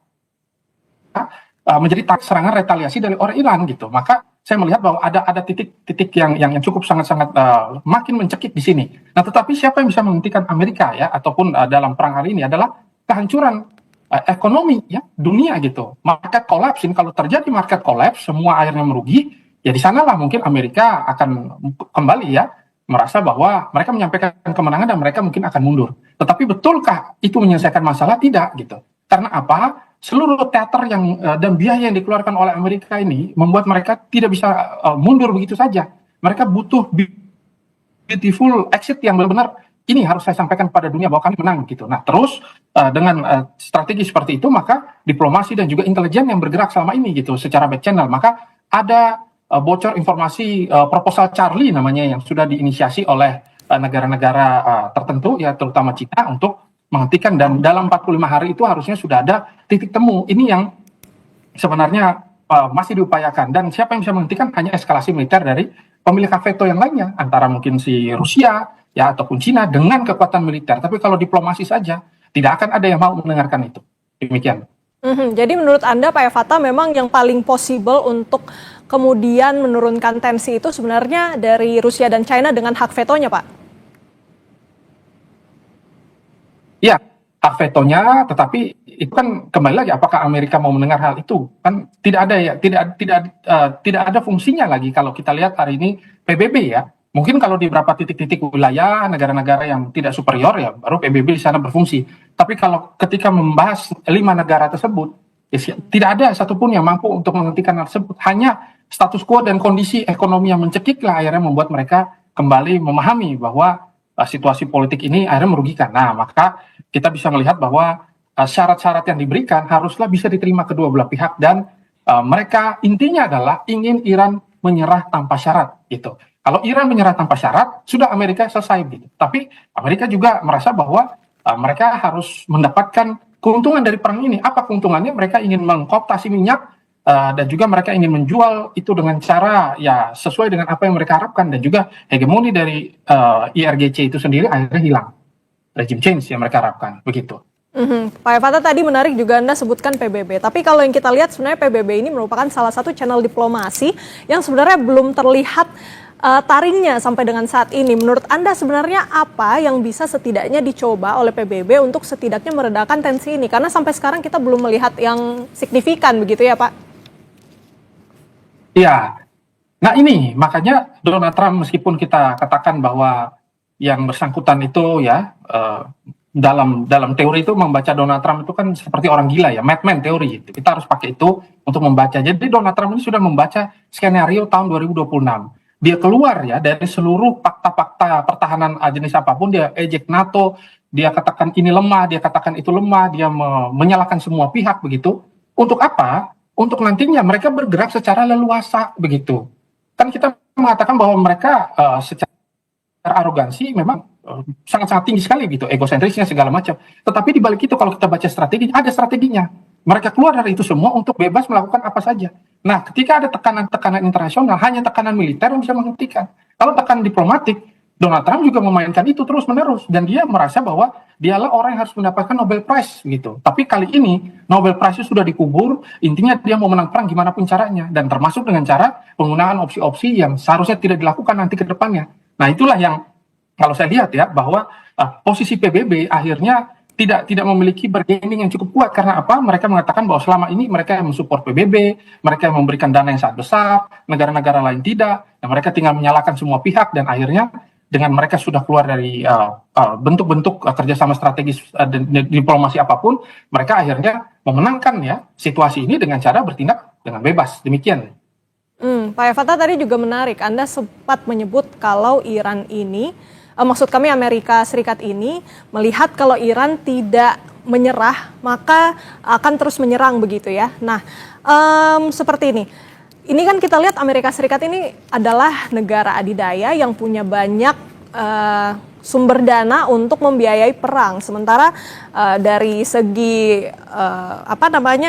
menjadi serangan retaliasi dari orang Iran gitu. Maka saya melihat bahwa ada titik-titik yang cukup sangat-sangat makin mencekik di sini. Nah, tetapi siapa yang bisa menghentikan Amerika ya, ataupun dalam perang hari ini adalah kehancuran ekonomi ya dunia gitu. Market collapse, kalau terjadi market collapse, semua akhirnya merugi, ya di sanalah mungkin Amerika akan kembali ya merasa bahwa mereka menyampaikan kemenangan dan mereka mungkin akan mundur. Tetapi betulkah itu menyelesaikan masalah? Tidak gitu. Karena apa? Seluruh teater yang dan biaya yang dikeluarkan oleh Amerika ini membuat mereka tidak bisa mundur begitu saja. Mereka butuh beautiful exit yang benar-benar ini harus saya sampaikan kepada dunia bahwa kami menang gitu. Nah terus dengan strategi seperti itu maka diplomasi dan juga intelijen yang bergerak selama ini gitu secara back channel, maka ada bocor informasi proposal Charlie namanya yang sudah diinisiasi oleh negara-negara tertentu ya terutama Cina untuk menghentikan, dan dalam 45 hari itu harusnya sudah ada titik temu. Ini yang sebenarnya masih diupayakan, dan siapa yang bisa menghentikan? Hanya eskalasi militer dari pemilik hak veto yang lainnya, antara mungkin si Rusia ya ataupun Cina dengan kekuatan militer. Tapi kalau diplomasi saja tidak akan ada yang mau mendengarkan itu. Demikian. Jadi menurut Anda Pak Fatah memang yang paling possible untuk kemudian menurunkan tensi itu sebenarnya dari Rusia dan China dengan hak vetonya, Pak? Iya, hak vetonya, tetapi itu kan kembali lagi apakah Amerika mau mendengar hal itu? Kan tidak ada ya, tidak ada fungsinya lagi kalau kita lihat hari ini PBB ya. Mungkin kalau di beberapa titik-titik wilayah negara-negara yang tidak superior ya baru PBB di sana berfungsi. Tapi kalau ketika membahas 5 negara tersebut, ya, tidak ada satupun yang mampu untuk menghentikan hal tersebut. Hanya status quo dan kondisi ekonomi yang mencekik lah akhirnya membuat mereka kembali memahami bahwa situasi politik ini akhirnya merugikan. Nah, maka kita bisa melihat bahwa syarat-syarat yang diberikan haruslah bisa diterima kedua belah pihak, dan mereka intinya adalah ingin Iran menyerah tanpa syarat gitu. Kalau Iran menyerah tanpa syarat, sudah Amerika selesai gitu. Tapi Amerika juga merasa bahwa mereka harus mendapatkan keuntungan dari perang ini. Apa keuntungannya? Mereka ingin mengkooptasi minyak dan juga mereka ingin menjual itu dengan cara ya sesuai dengan apa yang mereka harapkan, dan juga hegemoni dari IRGC itu sendiri akhirnya hilang. Regime change yang mereka harapkan, begitu. Pak Fatah tadi menarik juga Anda sebutkan PBB. Tapi kalau yang kita lihat sebenarnya PBB ini merupakan salah satu channel diplomasi yang sebenarnya belum terlihat taringnya sampai dengan saat ini. Menurut Anda sebenarnya apa yang bisa setidaknya dicoba oleh PBB untuk setidaknya meredakan tensi ini? Karena sampai sekarang kita belum melihat yang signifikan begitu ya Pak? Iya. Nah ini makanya Donald Trump meskipun kita katakan bahwa yang bersangkutan itu ya dalam teori itu membaca Donald Trump itu kan seperti orang gila ya, madman teori itu. Kita harus pakai itu untuk membaca. Jadi Donald Trump ini sudah membaca skenario tahun 2026. Dia keluar ya dari seluruh fakta-fakta pertahanan jenis apapun, dia ejek NATO, dia katakan ini lemah, dia katakan itu lemah, dia menyalahkan semua pihak begitu. Untuk apa? Untuk nantinya mereka bergerak secara leluasa begitu. Kan kita mengatakan bahwa mereka secara arogansi memang sangat-sangat tinggi sekali gitu, egosentrisnya segala macam. Tetapi di balik itu kalau kita baca strategi, ada strateginya. Mereka keluar dari itu semua untuk bebas melakukan apa saja. Nah, ketika ada tekanan-tekanan internasional, hanya tekanan militer yang bisa menghentikan. Kalau tekanan diplomatik, Donald Trump juga memainkan itu terus-menerus. Dan dia merasa bahwa dialah orang yang harus mendapatkan Nobel Prize gitu. Tapi kali ini, Nobel Prize sudah dikubur, intinya dia mau menang perang gimana pun caranya. Dan termasuk dengan cara penggunaan opsi-opsi yang seharusnya tidak dilakukan nanti ke depannya. Nah, itulah yang kalau saya lihat ya, bahwa posisi PBB akhirnya tidak memiliki bargaining yang cukup kuat. Karena apa? Mereka mengatakan bahwa selama ini mereka yang mensupport PBB, mereka yang memberikan dana yang sangat besar, negara-negara lain tidak, dan mereka tinggal menyalahkan semua pihak, dan akhirnya dengan mereka sudah keluar dari bentuk-bentuk kerjasama strategis dan diplomasi apapun, mereka akhirnya memenangkan ya situasi ini dengan cara bertindak dengan bebas. Demikian. Pak Fatah tadi juga menarik, Anda sempat menyebut kalau Iran ini, maksud kami Amerika Serikat ini melihat kalau Iran tidak menyerah maka akan terus menyerang begitu ya. Nah seperti ini kan kita lihat Amerika Serikat ini adalah negara adidaya yang punya banyak sumber dana untuk membiayai perang. Sementara dari segi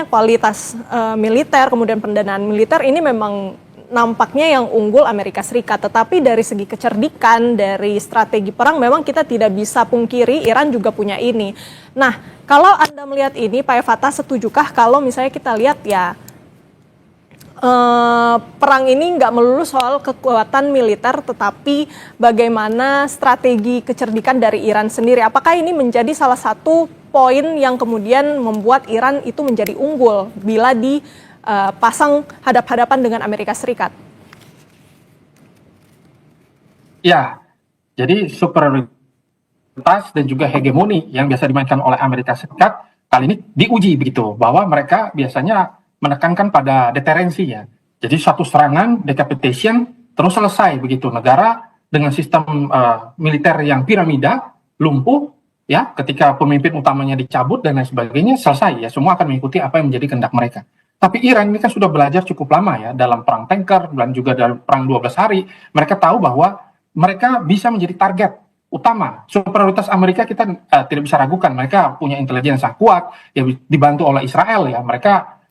kualitas militer kemudian pendanaan militer ini memang nampaknya yang unggul Amerika Serikat. Tetapi dari segi kecerdikan, dari strategi perang memang kita tidak bisa pungkiri Iran juga punya ini. Nah, kalau Anda melihat ini, Pak Fatah, setujukah kalau misalnya kita lihat ya perang ini nggak melulu soal kekuatan militer, tetapi bagaimana strategi kecerdikan dari Iran sendiri? Apakah ini menjadi salah satu poin yang kemudian membuat Iran itu menjadi unggul bila dipasang hadap-hadapan dengan Amerika Serikat? Ya, jadi superioritas dan juga hegemoni yang biasa dimainkan oleh Amerika Serikat kali ini diuji begitu, bahwa mereka biasanya menekankan pada deterensi ya. Jadi satu serangan, decapitation, terus selesai begitu. Negara dengan sistem militer yang piramida, lumpuh, ya, ketika pemimpin utamanya dicabut dan lain sebagainya, selesai ya, semua akan mengikuti apa yang menjadi kehendak mereka. Tapi Iran ini kan sudah belajar cukup lama ya, dalam perang tanker dan juga dalam perang 12 hari, mereka tahu bahwa mereka bisa menjadi target utama. Superioritas Amerika kita tidak bisa ragukan, mereka punya intelijen yang sangat kuat, ya, dibantu oleh Israel ya, mereka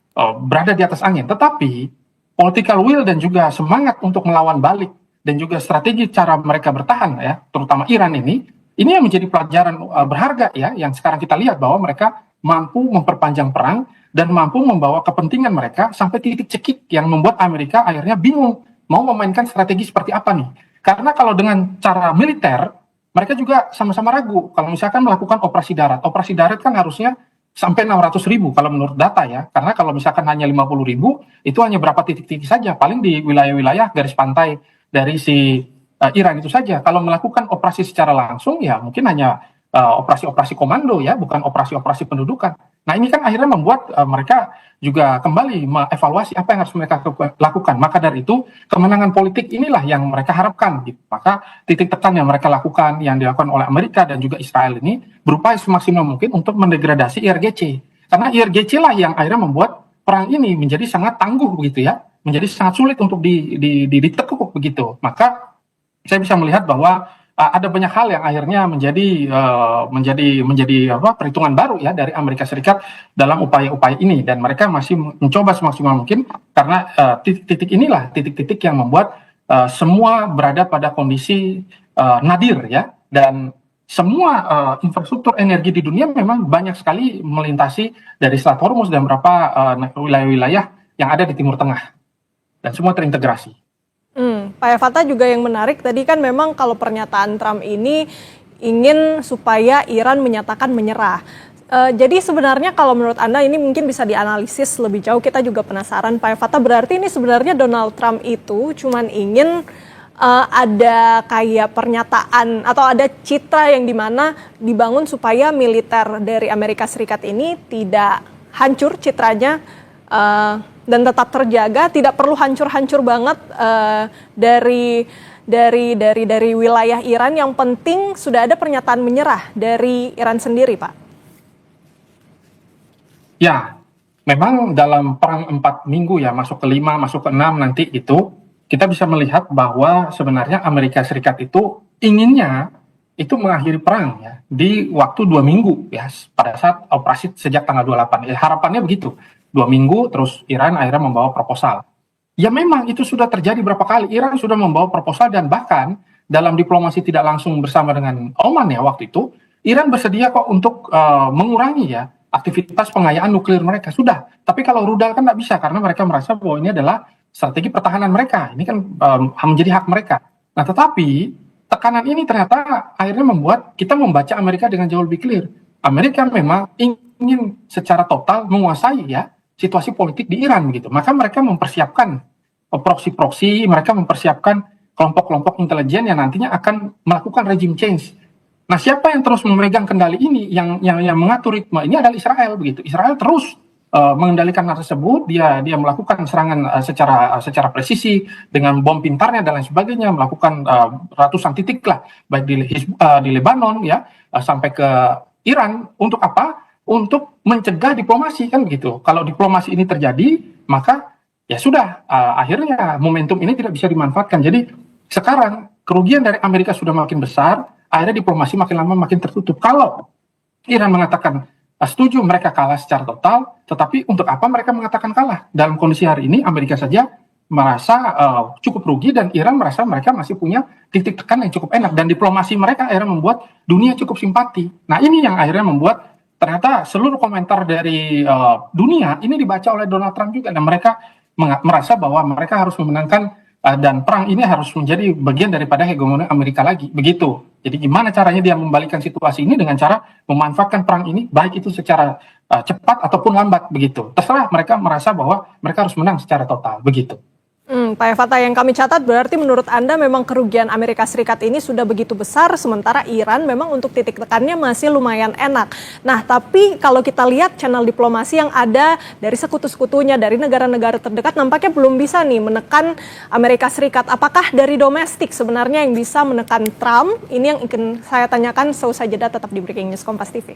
berada di atas angin. Tetapi political will dan juga semangat untuk melawan balik dan juga strategi cara mereka bertahan ya, terutama Iran ini yang menjadi pelajaran berharga ya, yang sekarang kita lihat bahwa mereka mampu memperpanjang perang dan mampu membawa kepentingan mereka sampai titik cekik yang membuat Amerika akhirnya bingung mau memainkan strategi seperti apa nih. Karena kalau dengan cara militer, mereka juga sama-sama ragu kalau misalkan melakukan operasi darat. Operasi darat kan harusnya sampai 600.000 kalau menurut data ya, karena kalau misalkan hanya 50.000 itu hanya berapa titik-titik saja, paling di wilayah-wilayah garis pantai dari si Iran itu saja. Kalau melakukan operasi secara langsung ya mungkin hanya operasi-operasi komando ya, bukan operasi-operasi pendudukan. Nah ini kan akhirnya membuat mereka juga kembali mengevaluasi apa yang harus mereka lakukan. Maka dari itu kemenangan politik inilah yang mereka harapkan gitu. Maka titik tekan yang mereka lakukan, yang dilakukan oleh Amerika dan juga Israel ini berupaya semaksimal mungkin untuk mendegradasi IRGC. Karena IRGC lah yang akhirnya membuat perang ini menjadi sangat tangguh begitu ya, menjadi sangat sulit untuk ditekuk begitu. Maka saya bisa melihat bahwa ada banyak hal yang akhirnya menjadi perhitungan baru ya dari Amerika Serikat dalam upaya-upaya ini, dan mereka masih mencoba semaksimal mungkin karena titik-titik inilah titik-titik yang membuat semua berada pada kondisi nadir ya, dan semua infrastruktur energi di dunia memang banyak sekali melintasi dari Selat Hormuz dan beberapa wilayah-wilayah yang ada di Timur Tengah, dan semua terintegrasi. Pak Fatah, juga yang menarik tadi kan memang kalau pernyataan Trump ini ingin supaya Iran menyatakan menyerah. Jadi sebenarnya kalau menurut Anda ini mungkin bisa dianalisis lebih jauh, kita juga penasaran Pak Fatah, berarti ini sebenarnya Donald Trump itu cuman ingin ada kayak pernyataan atau ada citra yang dimana dibangun supaya militer dari Amerika Serikat ini tidak hancur citranya, dan tetap terjaga, tidak perlu hancur-hancur banget dari wilayah Iran. Yang penting sudah ada pernyataan menyerah dari Iran sendiri, Pak. Ya, memang dalam perang 4 minggu ya, masuk ke 5, masuk ke 6 nanti itu, kita bisa melihat bahwa sebenarnya Amerika Serikat itu inginnya itu mengakhiri perang ya di waktu 2 minggu ya, pada saat operasi sejak tanggal 28. Ya, harapannya begitu. 2 minggu, terus Iran akhirnya membawa proposal. Ya memang itu sudah terjadi berapa kali. Iran sudah membawa proposal dan bahkan dalam diplomasi tidak langsung bersama dengan Oman ya waktu itu, Iran bersedia kok untuk mengurangi ya aktivitas pengayaan nuklir mereka. Sudah, tapi kalau rudal kan tidak bisa karena mereka merasa bahwa ini adalah strategi pertahanan mereka. Ini kan menjadi hak mereka. Nah tetapi tekanan ini ternyata akhirnya membuat kita membaca Amerika dengan jauh lebih clear. Amerika memang ingin secara total menguasai ya situasi politik di Iran begitu. Maka mereka mempersiapkan proksi-proksi, mereka mempersiapkan kelompok-kelompok intelijen yang nantinya akan melakukan regime change. Nah, siapa yang terus memegang kendali ini, yang mengatur ritme ini adalah Israel begitu. Israel terus mengendalikan hal tersebut, dia melakukan serangan secara presisi dengan bom pintarnya dan lain sebagainya, melakukan ratusan titik lah, baik di Lebanon ya sampai ke Iran. Untuk apa? Untuk mencegah diplomasi kan begitu. Kalau diplomasi ini terjadi, maka ya sudah akhirnya momentum ini tidak bisa dimanfaatkan. Jadi sekarang kerugian dari Amerika sudah makin besar, akhirnya diplomasi makin lama makin tertutup. Kalau Iran mengatakan setuju mereka kalah secara total, tetapi untuk apa mereka mengatakan kalah? Dalam kondisi hari ini Amerika saja merasa cukup rugi dan Iran merasa mereka masih punya titik tekan yang cukup enak, dan diplomasi mereka akhirnya membuat dunia cukup simpati. Nah ini yang akhirnya membuat ternyata seluruh komentar dari dunia ini dibaca oleh Donald Trump juga, dan mereka merasa bahwa mereka harus memenangkan dan perang ini harus menjadi bagian daripada hegemoni Amerika lagi, begitu. Jadi gimana caranya dia membalikkan situasi ini dengan cara memanfaatkan perang ini, baik itu secara cepat ataupun lambat, begitu. Terserah mereka merasa bahwa mereka harus menang secara total, begitu. Pak Fatah, yang kami catat berarti menurut Anda memang kerugian Amerika Serikat ini sudah begitu besar, sementara Iran memang untuk titik tekannya masih lumayan enak. Nah, tapi kalau kita lihat channel diplomasi yang ada dari sekutu-sekutunya, dari negara-negara terdekat, nampaknya belum bisa nih menekan Amerika Serikat. Apakah dari domestik sebenarnya yang bisa menekan Trump? Ini yang ingin saya tanyakan, seusai jeda tetap di Breaking News Kompas TV.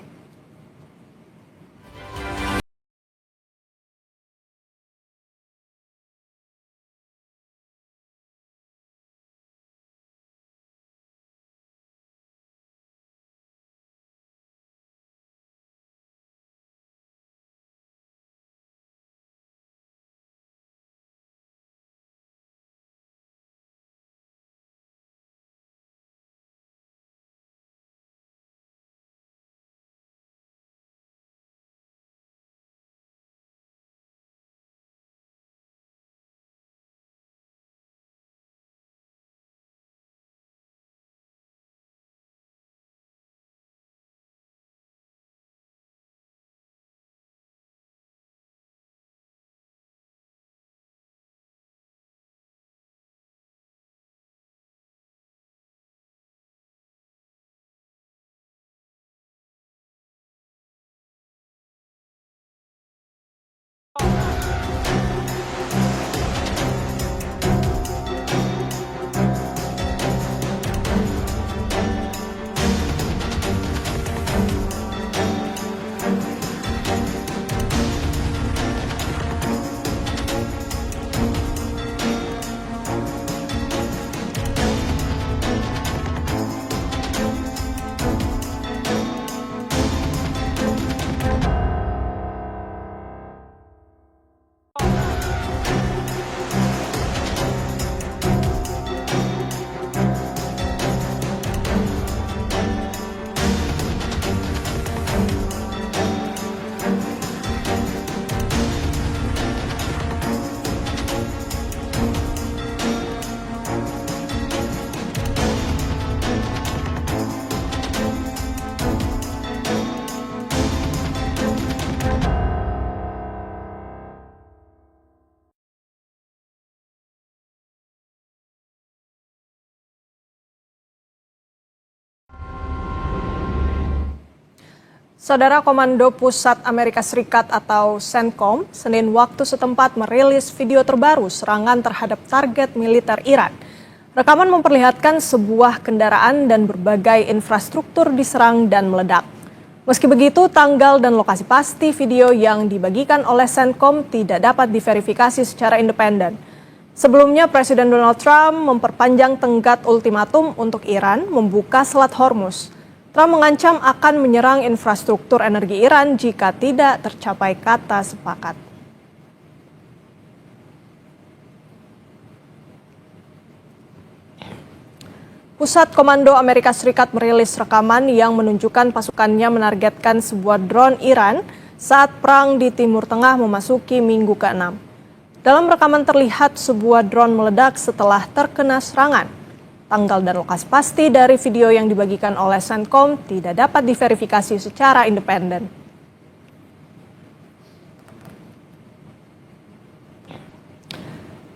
Saudara, Komando Pusat Amerika Serikat atau CENTCOM Senin waktu setempat merilis video terbaru serangan terhadap target militer Iran. Rekaman memperlihatkan sebuah kendaraan dan berbagai infrastruktur diserang dan meledak. Meski begitu, tanggal dan lokasi pasti video yang dibagikan oleh CENTCOM tidak dapat diverifikasi secara independen. Sebelumnya, Presiden Donald Trump memperpanjang tenggat ultimatum untuk Iran membuka Selat Hormuz. Trump mengancam akan menyerang infrastruktur energi Iran jika tidak tercapai kata sepakat. Pusat Komando Amerika Serikat merilis rekaman yang menunjukkan pasukannya menargetkan sebuah drone Iran saat perang di Timur Tengah memasuki minggu ke-6. Dalam rekaman terlihat sebuah drone meledak setelah terkena serangan. Tanggal dan lokasi pasti dari video yang dibagikan oleh CENTCOM tidak dapat diverifikasi secara independen.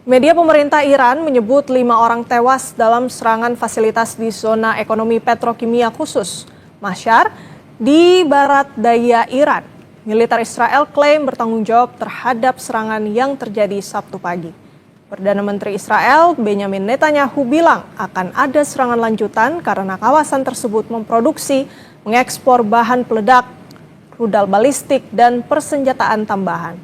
Media pemerintah Iran menyebut 5 orang tewas dalam serangan fasilitas di zona ekonomi petrokimia khusus, Mashhad, di barat daya Iran. Militer Israel klaim bertanggung jawab terhadap serangan yang terjadi Sabtu pagi. Perdana Menteri Israel Benjamin Netanyahu bilang akan ada serangan lanjutan karena kawasan tersebut memproduksi, mengekspor bahan peledak, rudal balistik, dan persenjataan tambahan.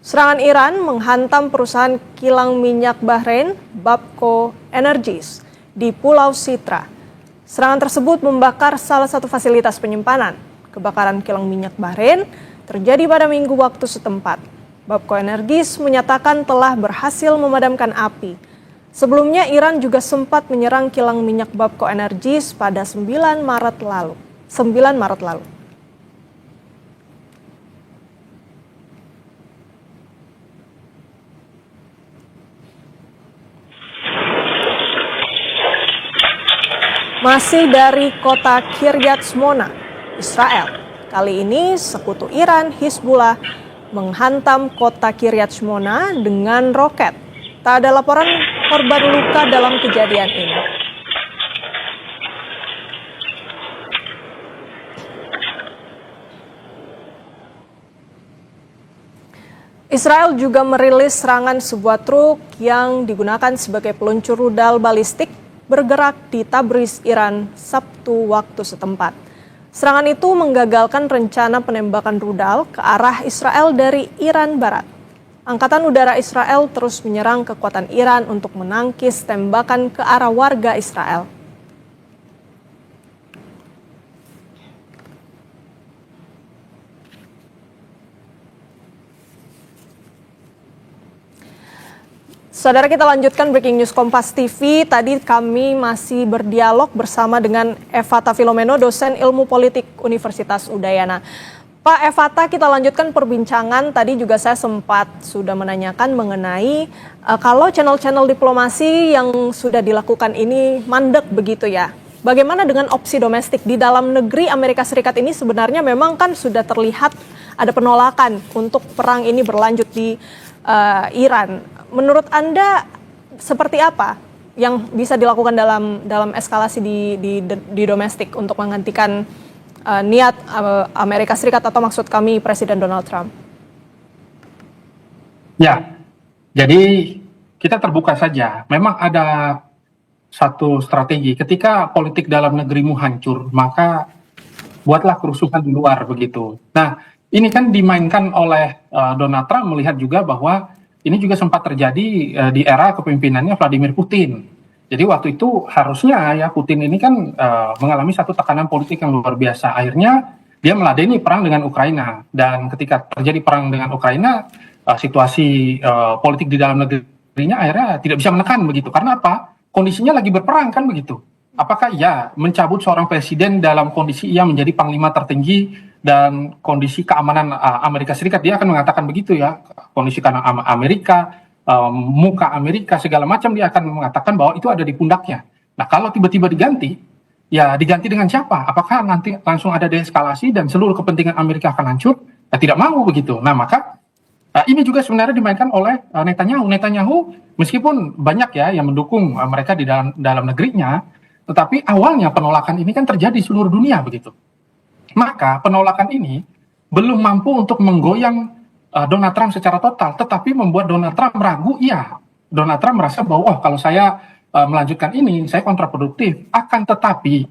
Serangan Iran menghantam perusahaan kilang minyak Bahrain, Bapco Energies, di Pulau Sitra. Serangan tersebut membakar salah satu fasilitas penyimpanan. Kebakaran kilang minyak Bahrain terjadi pada Minggu waktu setempat. Bapco Energies menyatakan telah berhasil memadamkan api. Sebelumnya Iran juga sempat menyerang kilang minyak Bapco Energies pada 9 Maret lalu. Masih dari kota Kiryat Shmona, Israel. Kali ini sekutu Iran, Hizbullah, menghantam kota Kiryat Shmona dengan roket. Tak ada laporan korban luka dalam kejadian ini. Israel juga merilis serangan sebuah truk yang digunakan sebagai peluncur rudal balistik bergerak di Tabriz, Iran, Sabtu waktu setempat. Serangan itu menggagalkan rencana penembakan rudal ke arah Israel dari Iran Barat. Angkatan Udara Israel terus menyerang kekuatan Iran untuk menangkis tembakan ke arah warga Israel. Saudara, kita lanjutkan breaking news Kompas TV. Tadi kami masih berdialog bersama dengan Evata Filomeno, dosen ilmu politik Universitas Udayana. Pak Evata, kita lanjutkan perbincangan. Tadi juga saya sempat sudah menanyakan mengenai kalau channel-channel diplomasi yang sudah dilakukan ini mandek begitu ya. Bagaimana dengan opsi domestik di dalam negeri Amerika Serikat ini? Sebenarnya memang kan sudah terlihat ada penolakan untuk perang ini berlanjut di Iran. Menurut Anda seperti apa yang bisa dilakukan dalam eskalasi di domestik untuk menghentikan niat Amerika Serikat atau maksud kami Presiden Donald Trump? Ya, jadi kita terbuka saja. Memang ada satu strategi. Ketika politik dalam negerimu hancur, maka buatlah kerusuhan di luar begitu. Nah, ini kan dimainkan oleh Donald Trump, melihat juga bahwa ini juga sempat terjadi di era kepemimpinannya Vladimir Putin. Jadi waktu itu harusnya ya Putin ini kan mengalami satu tekanan politik yang luar biasa. Akhirnya dia meladeni perang dengan Ukraina. Dan ketika terjadi perang dengan Ukraina, situasi politik di dalam negerinya akhirnya tidak bisa menekan begitu. Karena apa? Kondisinya lagi berperang kan begitu. Apakah ia mencabut seorang presiden dalam kondisi ia menjadi panglima tertinggi dan kondisi keamanan Amerika Serikat? Dia akan mengatakan begitu ya, kondisi keamanan Amerika, muka Amerika, segala macam, dia akan mengatakan bahwa itu ada di pundaknya. Nah, kalau tiba-tiba diganti, ya diganti dengan siapa? Apakah nanti langsung ada deeskalasi dan seluruh kepentingan Amerika akan hancur? Ya, tidak mau begitu. Nah, maka ini juga sebenarnya dimainkan oleh Netanyahu. Netanyahu meskipun banyak ya yang mendukung mereka di dalam negerinya, tetapi awalnya penolakan ini kan terjadi di seluruh dunia begitu. Maka penolakan ini belum mampu untuk menggoyang Donald Trump secara total, tetapi membuat Donald Trump ragu. Iya, Donald Trump merasa bahwa kalau saya melanjutkan ini, saya kontraproduktif. Akan tetapi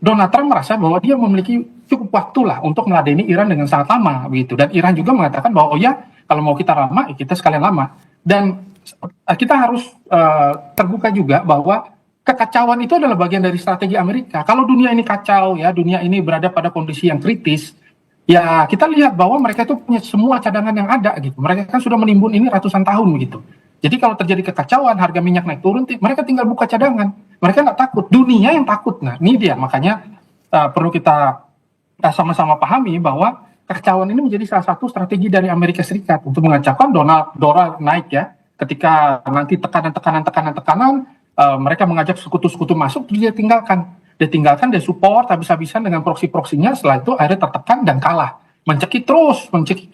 Donald Trump merasa bahwa dia memiliki cukup waktu lah untuk meladeni Iran dengan sangat lama begitu. Dan Iran juga mengatakan bahwa kalau mau kita lama, kita sekalian lama. Dan kita harus terbuka juga bahwa kekacauan itu adalah bagian dari strategi Amerika. Kalau dunia ini kacau, ya dunia ini berada pada kondisi yang kritis, ya kita lihat bahwa mereka itu punya semua cadangan yang ada gitu. Mereka kan sudah menimbun ini ratusan tahun begitu. Jadi kalau terjadi kekacauan, harga minyak naik turun, mereka tinggal buka cadangan. Mereka nggak takut, dunia yang takut. Nah, ini dia makanya perlu kita sama-sama pahami bahwa kekacauan ini menjadi salah satu strategi dari Amerika Serikat untuk mengacaukan dolar naik ya. Ketika nanti tekanan mereka mengajak sekutu-sekutu masuk, terus dia tinggalkan, dia support habis-habisan dengan proksi-proksinya. Setelah itu akhirnya tertekan dan kalah, mencekik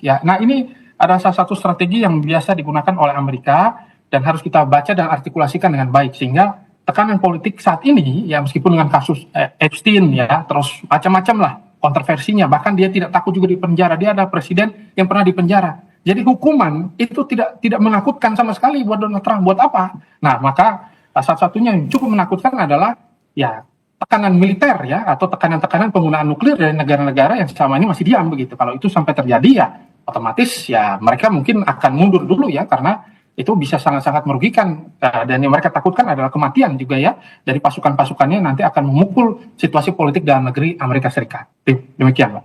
ya. Nah, ini ada salah satu strategi yang biasa digunakan oleh Amerika dan harus kita baca dan artikulasikan dengan baik, sehingga tekanan politik saat ini ya, meskipun dengan kasus Epstein ya, terus macam-macam lah kontroversinya, bahkan dia tidak takut juga di penjara. Dia adalah presiden yang pernah dipenjara. Jadi hukuman itu tidak menakutkan sama sekali buat Donald Trump. Buat apa? Nah, maka satu-satunya yang cukup menakutkan adalah ya tekanan militer ya, atau tekanan-tekanan penggunaan nuklir dari negara-negara yang selama ini masih diam begitu. Kalau itu sampai terjadi ya otomatis ya mereka mungkin akan mundur dulu ya, karena itu bisa sangat-sangat merugikan, dan yang mereka takutkan adalah kematian juga ya dari pasukan-pasukannya nanti akan memukul situasi politik dalam negeri Amerika Serikat. Demikian, Pak.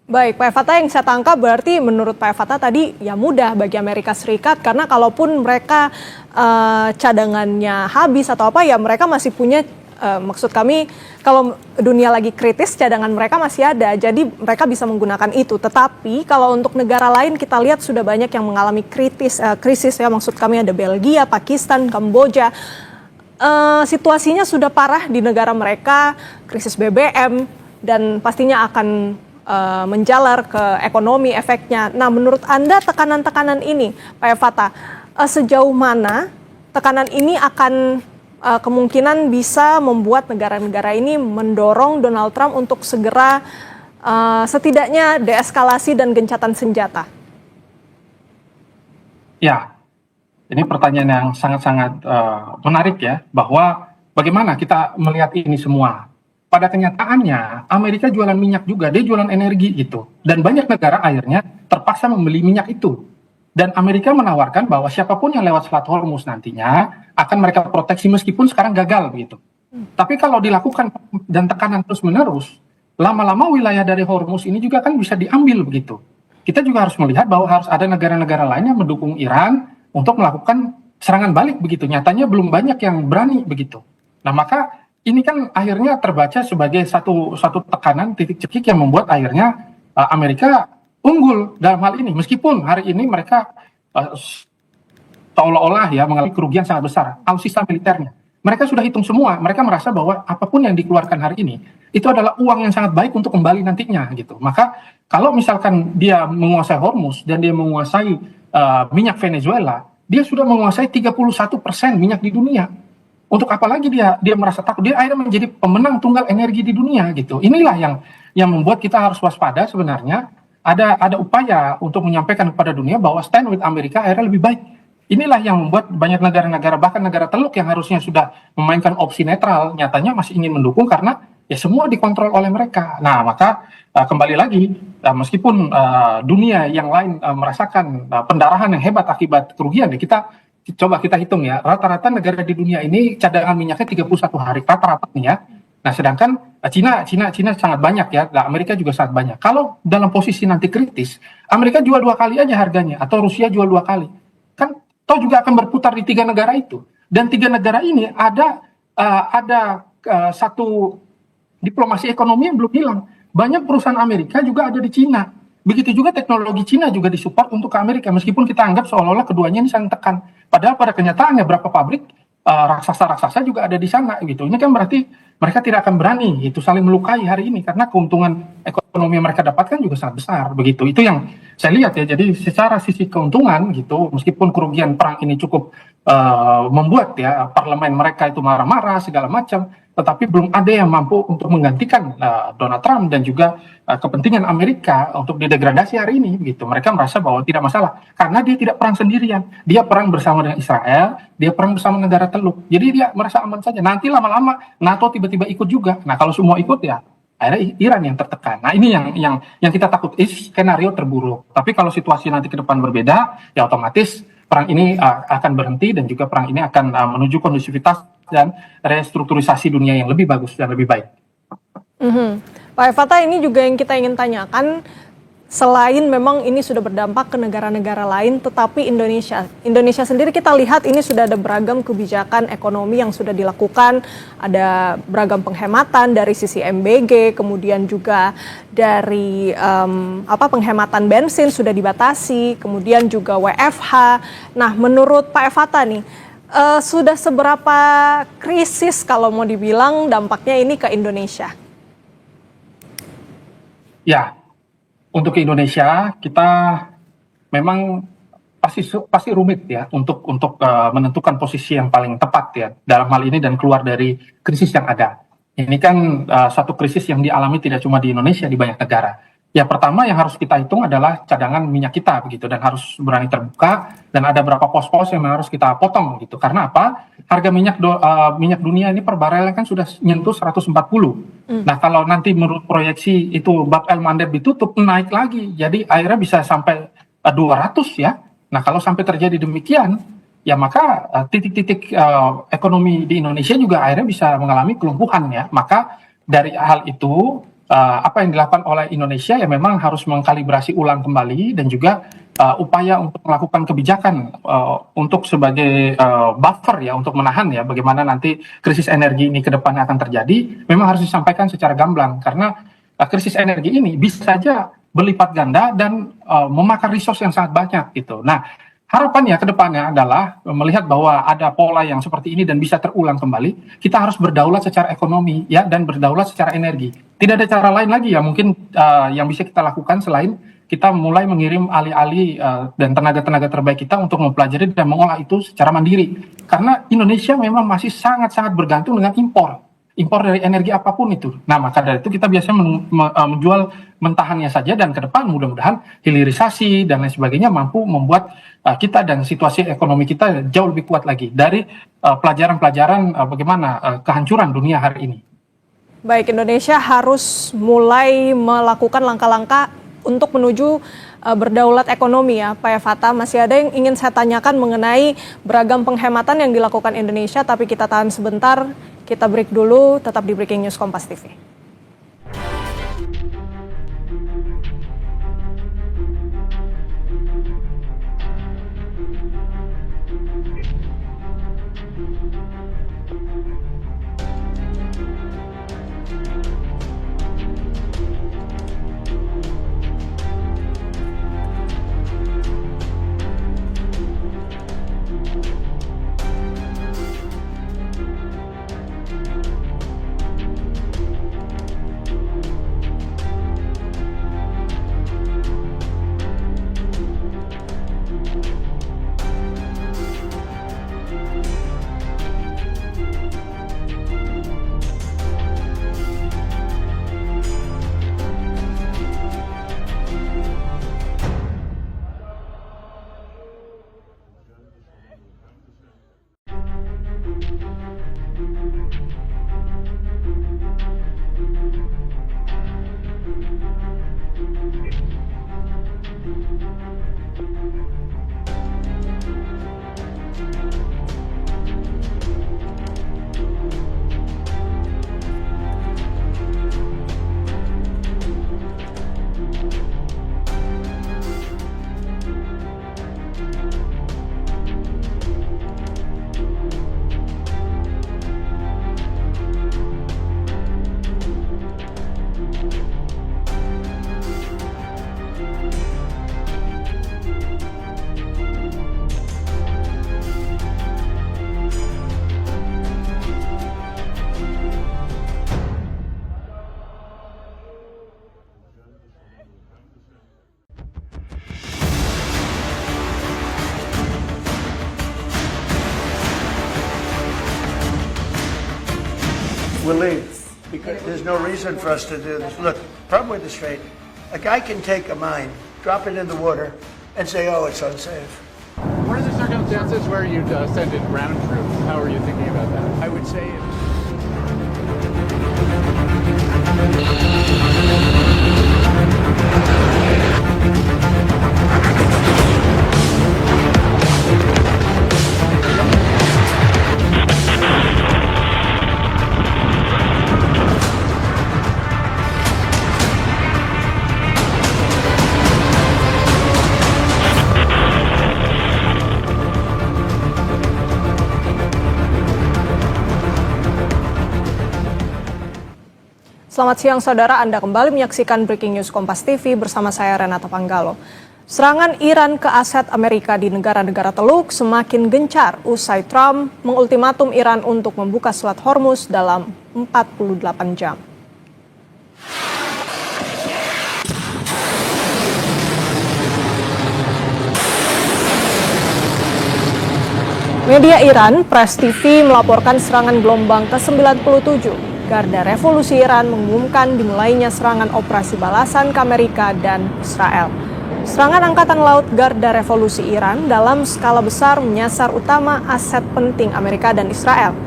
Baik, Pak Evata, yang saya tangkap berarti menurut Pak Evata tadi ya mudah bagi Amerika Serikat, karena kalaupun mereka cadangannya habis atau apa ya mereka masih punya, maksud kami kalau dunia lagi kritis cadangan mereka masih ada, jadi mereka bisa menggunakan itu. Tetapi kalau untuk negara lain kita lihat sudah banyak yang mengalami krisis ya, maksud kami ada Belgia, Pakistan, Kamboja. situasinya sudah parah di negara mereka, krisis BBM, dan pastinya akan menjalar ke ekonomi efeknya. Nah, menurut Anda tekanan-tekanan ini, Pak Efata, sejauh mana tekanan ini akan kemungkinan bisa membuat negara-negara ini mendorong Donald Trump untuk segera setidaknya deeskalasi dan gencatan senjata? Ya, ini pertanyaan yang sangat-sangat menarik ya, bahwa bagaimana kita melihat ini semua. Pada kenyataannya, Amerika jualan minyak juga, dia jualan energi gitu. Dan banyak negara akhirnya terpaksa membeli minyak itu. Dan Amerika menawarkan bahwa siapapun yang lewat Selat Hormuz nantinya akan mereka proteksi meskipun sekarang gagal begitu. Tapi kalau dilakukan dan tekanan terus-menerus, lama-lama wilayah dari Hormuz ini juga kan bisa diambil begitu. Kita juga harus melihat bahwa harus ada negara-negara lain yang mendukung Iran untuk melakukan serangan balik begitu. Nyatanya belum banyak yang berani begitu. Nah, maka ini kan akhirnya terbaca sebagai satu tekanan titik cekik yang membuat akhirnya Amerika unggul dalam hal ini. Meskipun hari ini mereka seolah-olah ya mengalami kerugian sangat besar, alutsista militernya. Mereka sudah hitung semua, mereka merasa bahwa apapun yang dikeluarkan hari ini, itu adalah uang yang sangat baik untuk kembali nantinya gitu. Maka kalau misalkan dia menguasai Hormuz dan dia menguasai minyak Venezuela, dia sudah menguasai 31% minyak di dunia. Untuk apa lagi dia merasa takut? Dia akhirnya menjadi pemenang tunggal energi di dunia gitu. Inilah yang membuat kita harus waspada sebenarnya. Ada upaya untuk menyampaikan kepada dunia bahwa stand with Amerika akhirnya lebih baik. Inilah yang membuat banyak negara-negara, bahkan negara teluk yang harusnya sudah memainkan opsi netral, nyatanya masih ingin mendukung karena ya semua dikontrol oleh mereka. Nah, maka kembali lagi, meskipun dunia yang lain merasakan pendarahan yang hebat akibat kerugian, kita hitung ya, rata-rata negara di dunia ini cadangan minyaknya 31 hari, rata-rata nih ya. Nah, sedangkan Cina sangat banyak ya, nah, Amerika juga sangat banyak. Kalau dalam posisi nanti kritis, Amerika jual 2 kali aja harganya, atau Rusia jual 2 kali. Kan toh juga akan berputar di 3 negara itu. Dan 3 negara ini ada satu diplomasi ekonomi yang belum hilang. Banyak perusahaan Amerika juga ada di Cina. Begitu juga teknologi Cina juga disupport untuk ke Amerika, meskipun kita anggap seolah-olah keduanya ini saling tekan. Padahal pada kenyataannya berapa pabrik raksasa-raksasa juga ada di sana gitu. Ini kan berarti mereka tidak akan berani itu saling melukai hari ini karena keuntungan ekonomi yang mereka dapatkan juga sangat besar begitu. Itu yang saya lihat ya. Jadi secara sisi keuntungan gitu, meskipun kerugian perang ini cukup membuat ya parlemen mereka itu marah-marah segala macam, tetapi belum ada yang mampu untuk menggantikan Donald Trump dan juga kepentingan Amerika untuk didegradasi hari ini begitu. Mereka merasa bahwa tidak masalah karena dia tidak perang sendirian, dia perang bersama dengan Israel, dia perang bersama negara teluk, jadi dia merasa aman saja. Nanti lama-lama NATO tiba-tiba ikut juga. Nah, kalau semua ikut ya akhirnya Iran yang tertekan. Nah, ini yang kita takut, skenario terburuk. Tapi kalau situasi nanti ke depan berbeda, ya otomatis perang ini akan berhenti dan juga perang ini akan menuju kondusivitas dan restrukturisasi dunia yang lebih bagus dan lebih baik. Pak Efata, ini juga yang kita ingin tanyakan, selain memang ini sudah berdampak ke negara-negara lain, tetapi Indonesia sendiri kita lihat ini sudah ada beragam kebijakan ekonomi yang sudah dilakukan, ada beragam penghematan dari sisi MBG, kemudian juga dari penghematan bensin sudah dibatasi, kemudian juga WFH. Nah, menurut Pak Efata nih, sudah seberapa krisis kalau mau dibilang dampaknya ini ke Indonesia? Ya, untuk Indonesia kita memang pasti rumit ya untuk menentukan posisi yang paling tepat ya dalam hal ini dan keluar dari krisis yang ada. Ini kan satu krisis yang dialami tidak cuma di Indonesia, di banyak negara. Ya, pertama yang harus kita hitung adalah cadangan minyak kita begitu, dan harus berani terbuka, dan ada beberapa pos-pos yang harus kita potong gitu. Karena apa? Harga minyak dunia ini per barel kan sudah nyentuh 140. Nah, kalau nanti menurut proyeksi itu Bab El Mandeb ditutup, naik lagi. Jadi akhirnya bisa sampai 200 ya. Nah, kalau sampai terjadi demikian, ya maka titik-titik ekonomi di Indonesia juga akhirnya bisa mengalami kelumpuhan ya. Maka dari hal itu apa yang dilakukan oleh Indonesia ya memang harus mengkalibrasi ulang kembali, dan juga upaya untuk melakukan kebijakan untuk sebagai buffer ya, untuk menahan ya bagaimana nanti krisis energi ini ke depannya akan terjadi, memang harus disampaikan secara gamblang, karena krisis energi ini bisa saja berlipat ganda dan memakan resource yang sangat banyak gitu. Nah, harapannya ke depannya adalah melihat bahwa ada pola yang seperti ini dan bisa terulang kembali, kita harus berdaulat secara ekonomi ya dan berdaulat secara energi. Tidak ada cara lain lagi ya mungkin yang bisa kita lakukan selain kita mulai mengirim ahli-ahli dan tenaga-tenaga terbaik kita untuk mempelajari dan mengolah itu secara mandiri. Karena Indonesia memang masih sangat-sangat bergantung dengan impor dari energi apapun itu. Nah, maka dari itu kita biasanya menjual mentahannya saja dan ke depan mudah-mudahan hilirisasi dan lain sebagainya mampu membuat kita dan situasi ekonomi kita jauh lebih kuat lagi dari pelajaran-pelajaran bagaimana kehancuran dunia hari ini. Baik, Indonesia harus mulai melakukan langkah-langkah untuk menuju berdaulat ekonomi ya Pak Fatah. Masih ada yang ingin saya tanyakan mengenai beragam penghematan yang dilakukan Indonesia, tapi kita tahan sebentar, kita break dulu, tetap di Breaking News Kompas TV. We'll leave because there's no reason for us to do this. Look, problem with the Strait, a guy can take a mine, drop it in the water, and say, oh, it's unsafe. What are the circumstances where you'd send in ground troops? How are you thinking about that? I would say Selamat siang saudara, Anda kembali menyaksikan Breaking News Kompas TV bersama saya Renata Panggalo. Serangan Iran ke aset Amerika di negara-negara Teluk semakin gencar usai Trump mengultimatum Iran untuk membuka Selat Hormuz dalam 48 jam. Media Iran, Press TV melaporkan serangan gelombang ke-97. Garda Revolusi Iran mengumumkan dimulainya serangan operasi balasan ke Amerika dan Israel. Serangan Angkatan Laut Garda Revolusi Iran dalam skala besar menyasar utama aset penting Amerika dan Israel.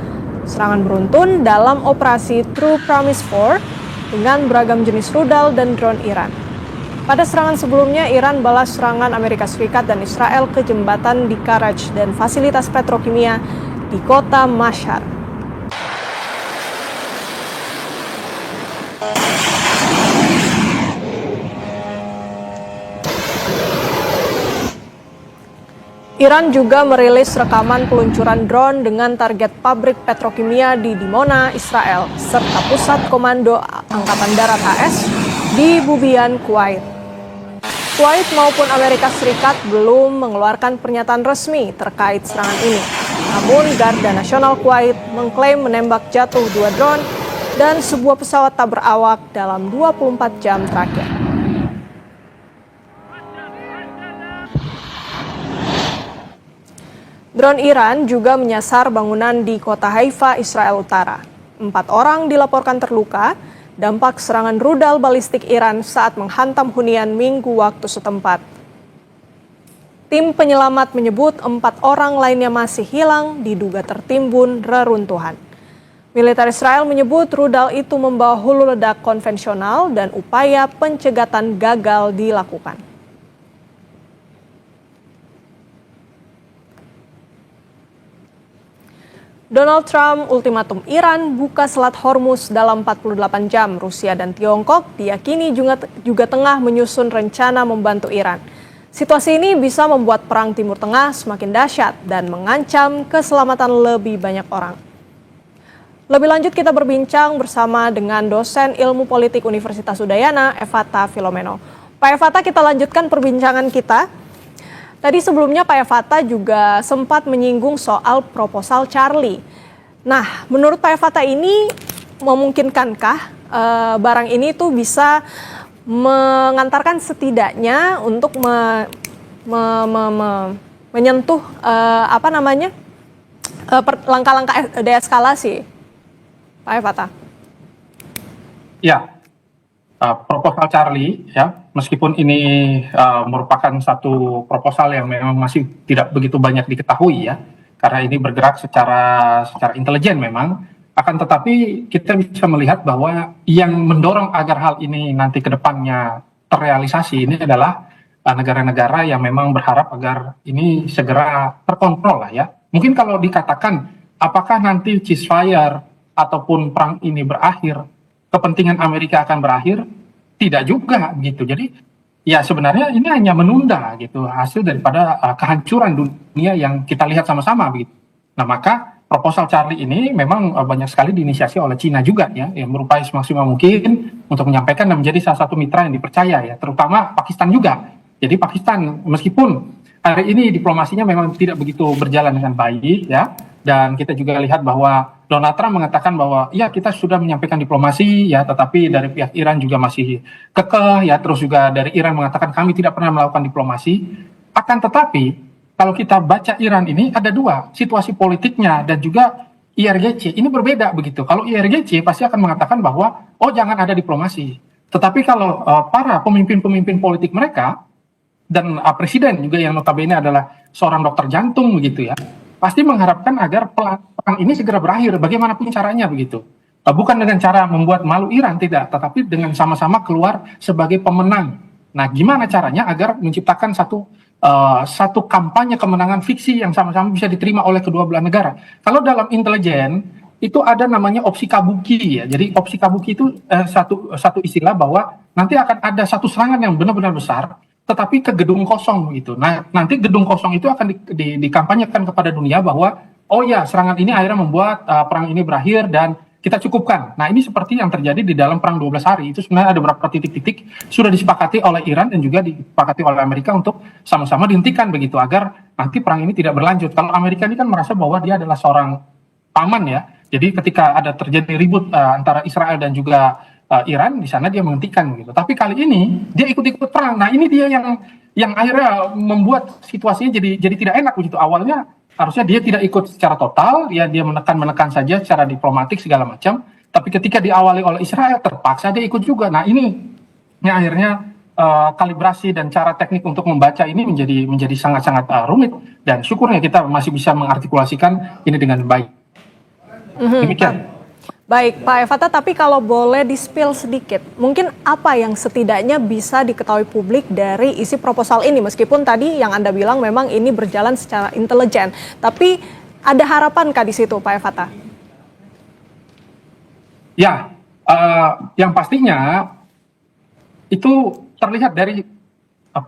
Serangan beruntun dalam operasi True Promise 4 dengan beragam jenis rudal dan drone Iran. Pada serangan sebelumnya, Iran balas serangan Amerika Serikat dan Israel ke jembatan di Karaj dan fasilitas petrokimia di kota Mashhad. Iran juga merilis rekaman peluncuran drone dengan target pabrik petrokimia di Dimona, Israel, serta pusat komando Angkatan Darat AS di Bubiyan, Kuwait. Kuwait maupun Amerika Serikat belum mengeluarkan pernyataan resmi terkait serangan ini. Namun Garda Nasional Kuwait mengklaim menembak jatuh 2 drone dan sebuah pesawat tak berawak dalam 24 jam terakhir. Drone Iran juga menyasar bangunan di kota Haifa, Israel Utara. 4 orang dilaporkan terluka dampak serangan rudal balistik Iran saat menghantam hunian Minggu waktu setempat. Tim penyelamat menyebut 4 orang lainnya masih hilang diduga tertimbun reruntuhan. Militer Israel menyebut rudal itu membawa hulu ledak konvensional dan upaya pencegatan gagal dilakukan. Donald Trump ultimatum Iran buka Selat Hormuz dalam 48 jam. Rusia dan Tiongkok diyakini juga tengah menyusun rencana membantu Iran. Situasi ini bisa membuat perang Timur Tengah semakin dahsyat dan mengancam keselamatan lebih banyak orang. Lebih lanjut kita berbincang bersama dengan dosen ilmu politik Universitas Udayana, Evata Filomeno. Pak Evata, kita lanjutkan perbincangan kita. Tadi sebelumnya Pak Evata juga sempat menyinggung soal proposal Charlie. Nah, menurut Pak Evata ini memungkinkankah barang ini tuh bisa mengantarkan setidaknya untuk menyentuh langkah-langkah deeskalasi, Pak Evata? Ya. Proposal Charlie, ya, meskipun ini merupakan satu proposal yang memang masih tidak begitu banyak diketahui, ya, karena ini bergerak secara intelijen memang, akan tetapi kita bisa melihat bahwa yang mendorong agar hal ini nanti ke depannya terrealisasi ini adalah negara-negara yang memang berharap agar ini segera terkontrol, lah, ya. Mungkin kalau dikatakan apakah nanti ceasefire ataupun perang ini berakhir, kepentingan Amerika akan berakhir, tidak juga gitu. Jadi ya sebenarnya ini hanya menunda gitu hasil daripada kehancuran dunia yang kita lihat sama-sama begitu. Nah, maka proposal Charlie ini memang banyak sekali diinisiasi oleh Cina juga, ya, yang berupaya semaksimal mungkin untuk menyampaikan dan menjadi salah satu mitra yang dipercaya, ya, terutama Pakistan juga. Jadi Pakistan meskipun hari ini diplomasinya memang tidak begitu berjalan dengan baik, ya, dan kita juga lihat bahwa Donald Trump mengatakan bahwa ya kita sudah menyampaikan diplomasi, ya, tetapi dari pihak Iran juga masih kekeh, ya, terus juga dari Iran mengatakan kami tidak pernah melakukan diplomasi. Akan tetapi kalau kita baca Iran ini ada dua situasi politiknya dan juga IRGC ini berbeda begitu. Kalau IRGC pasti akan mengatakan bahwa oh jangan ada diplomasi. Tetapi kalau para pemimpin-pemimpin politik mereka dan presiden juga yang notabene adalah seorang dokter jantung begitu, ya, pasti mengharapkan agar perang ini segera berakhir, bagaimanapun caranya begitu. Bukan dengan cara membuat malu Iran, tidak, tetapi dengan sama-sama keluar sebagai pemenang. Nah, gimana caranya agar menciptakan satu kampanye kemenangan fiksi yang sama-sama bisa diterima oleh kedua belah negara. Kalau dalam intelijen itu ada namanya opsi kabuki, ya. Jadi opsi kabuki itu satu istilah bahwa nanti akan ada satu serangan yang benar-benar besar, tetapi ke gedung kosong gitu. Nah, nanti gedung kosong itu akan dikampanyekan kepada dunia bahwa oh ya, serangan ini akhirnya membuat perang ini berakhir dan kita cukupkan. Nah, ini seperti yang terjadi di dalam perang 12 hari. Itu sebenarnya ada beberapa titik-titik sudah disepakati oleh Iran dan juga disepakati oleh Amerika untuk sama-sama dihentikan begitu agar nanti perang ini tidak berlanjut. Kalau Amerika ini kan merasa bahwa dia adalah seorang paman, ya. Jadi ketika ada terjadi ribut antara Israel dan juga Iran, di sana dia menghentikan gitu. Tapi kali ini dia ikut-ikut perang. Nah, ini dia yang akhirnya membuat situasinya jadi tidak enak begitu. Awalnya harusnya dia tidak ikut secara total, ya, dia menekan saja secara diplomatik segala macam. Tapi ketika diawali oleh Israel, terpaksa dia ikut juga. Nah, ini yang akhirnya kalibrasi dan cara teknik untuk membaca ini menjadi sangat-sangat rumit. Dan syukurnya kita masih bisa mengartikulasikan ini dengan baik. Demikian. Baik, Pak Evata, tapi kalau boleh di-spill sedikit, mungkin apa yang setidaknya bisa diketahui publik dari isi proposal ini? Meskipun tadi yang Anda bilang memang ini berjalan secara intelijen, tapi ada harapankah di situ, Pak Evata? Ya, yang pastinya itu terlihat dari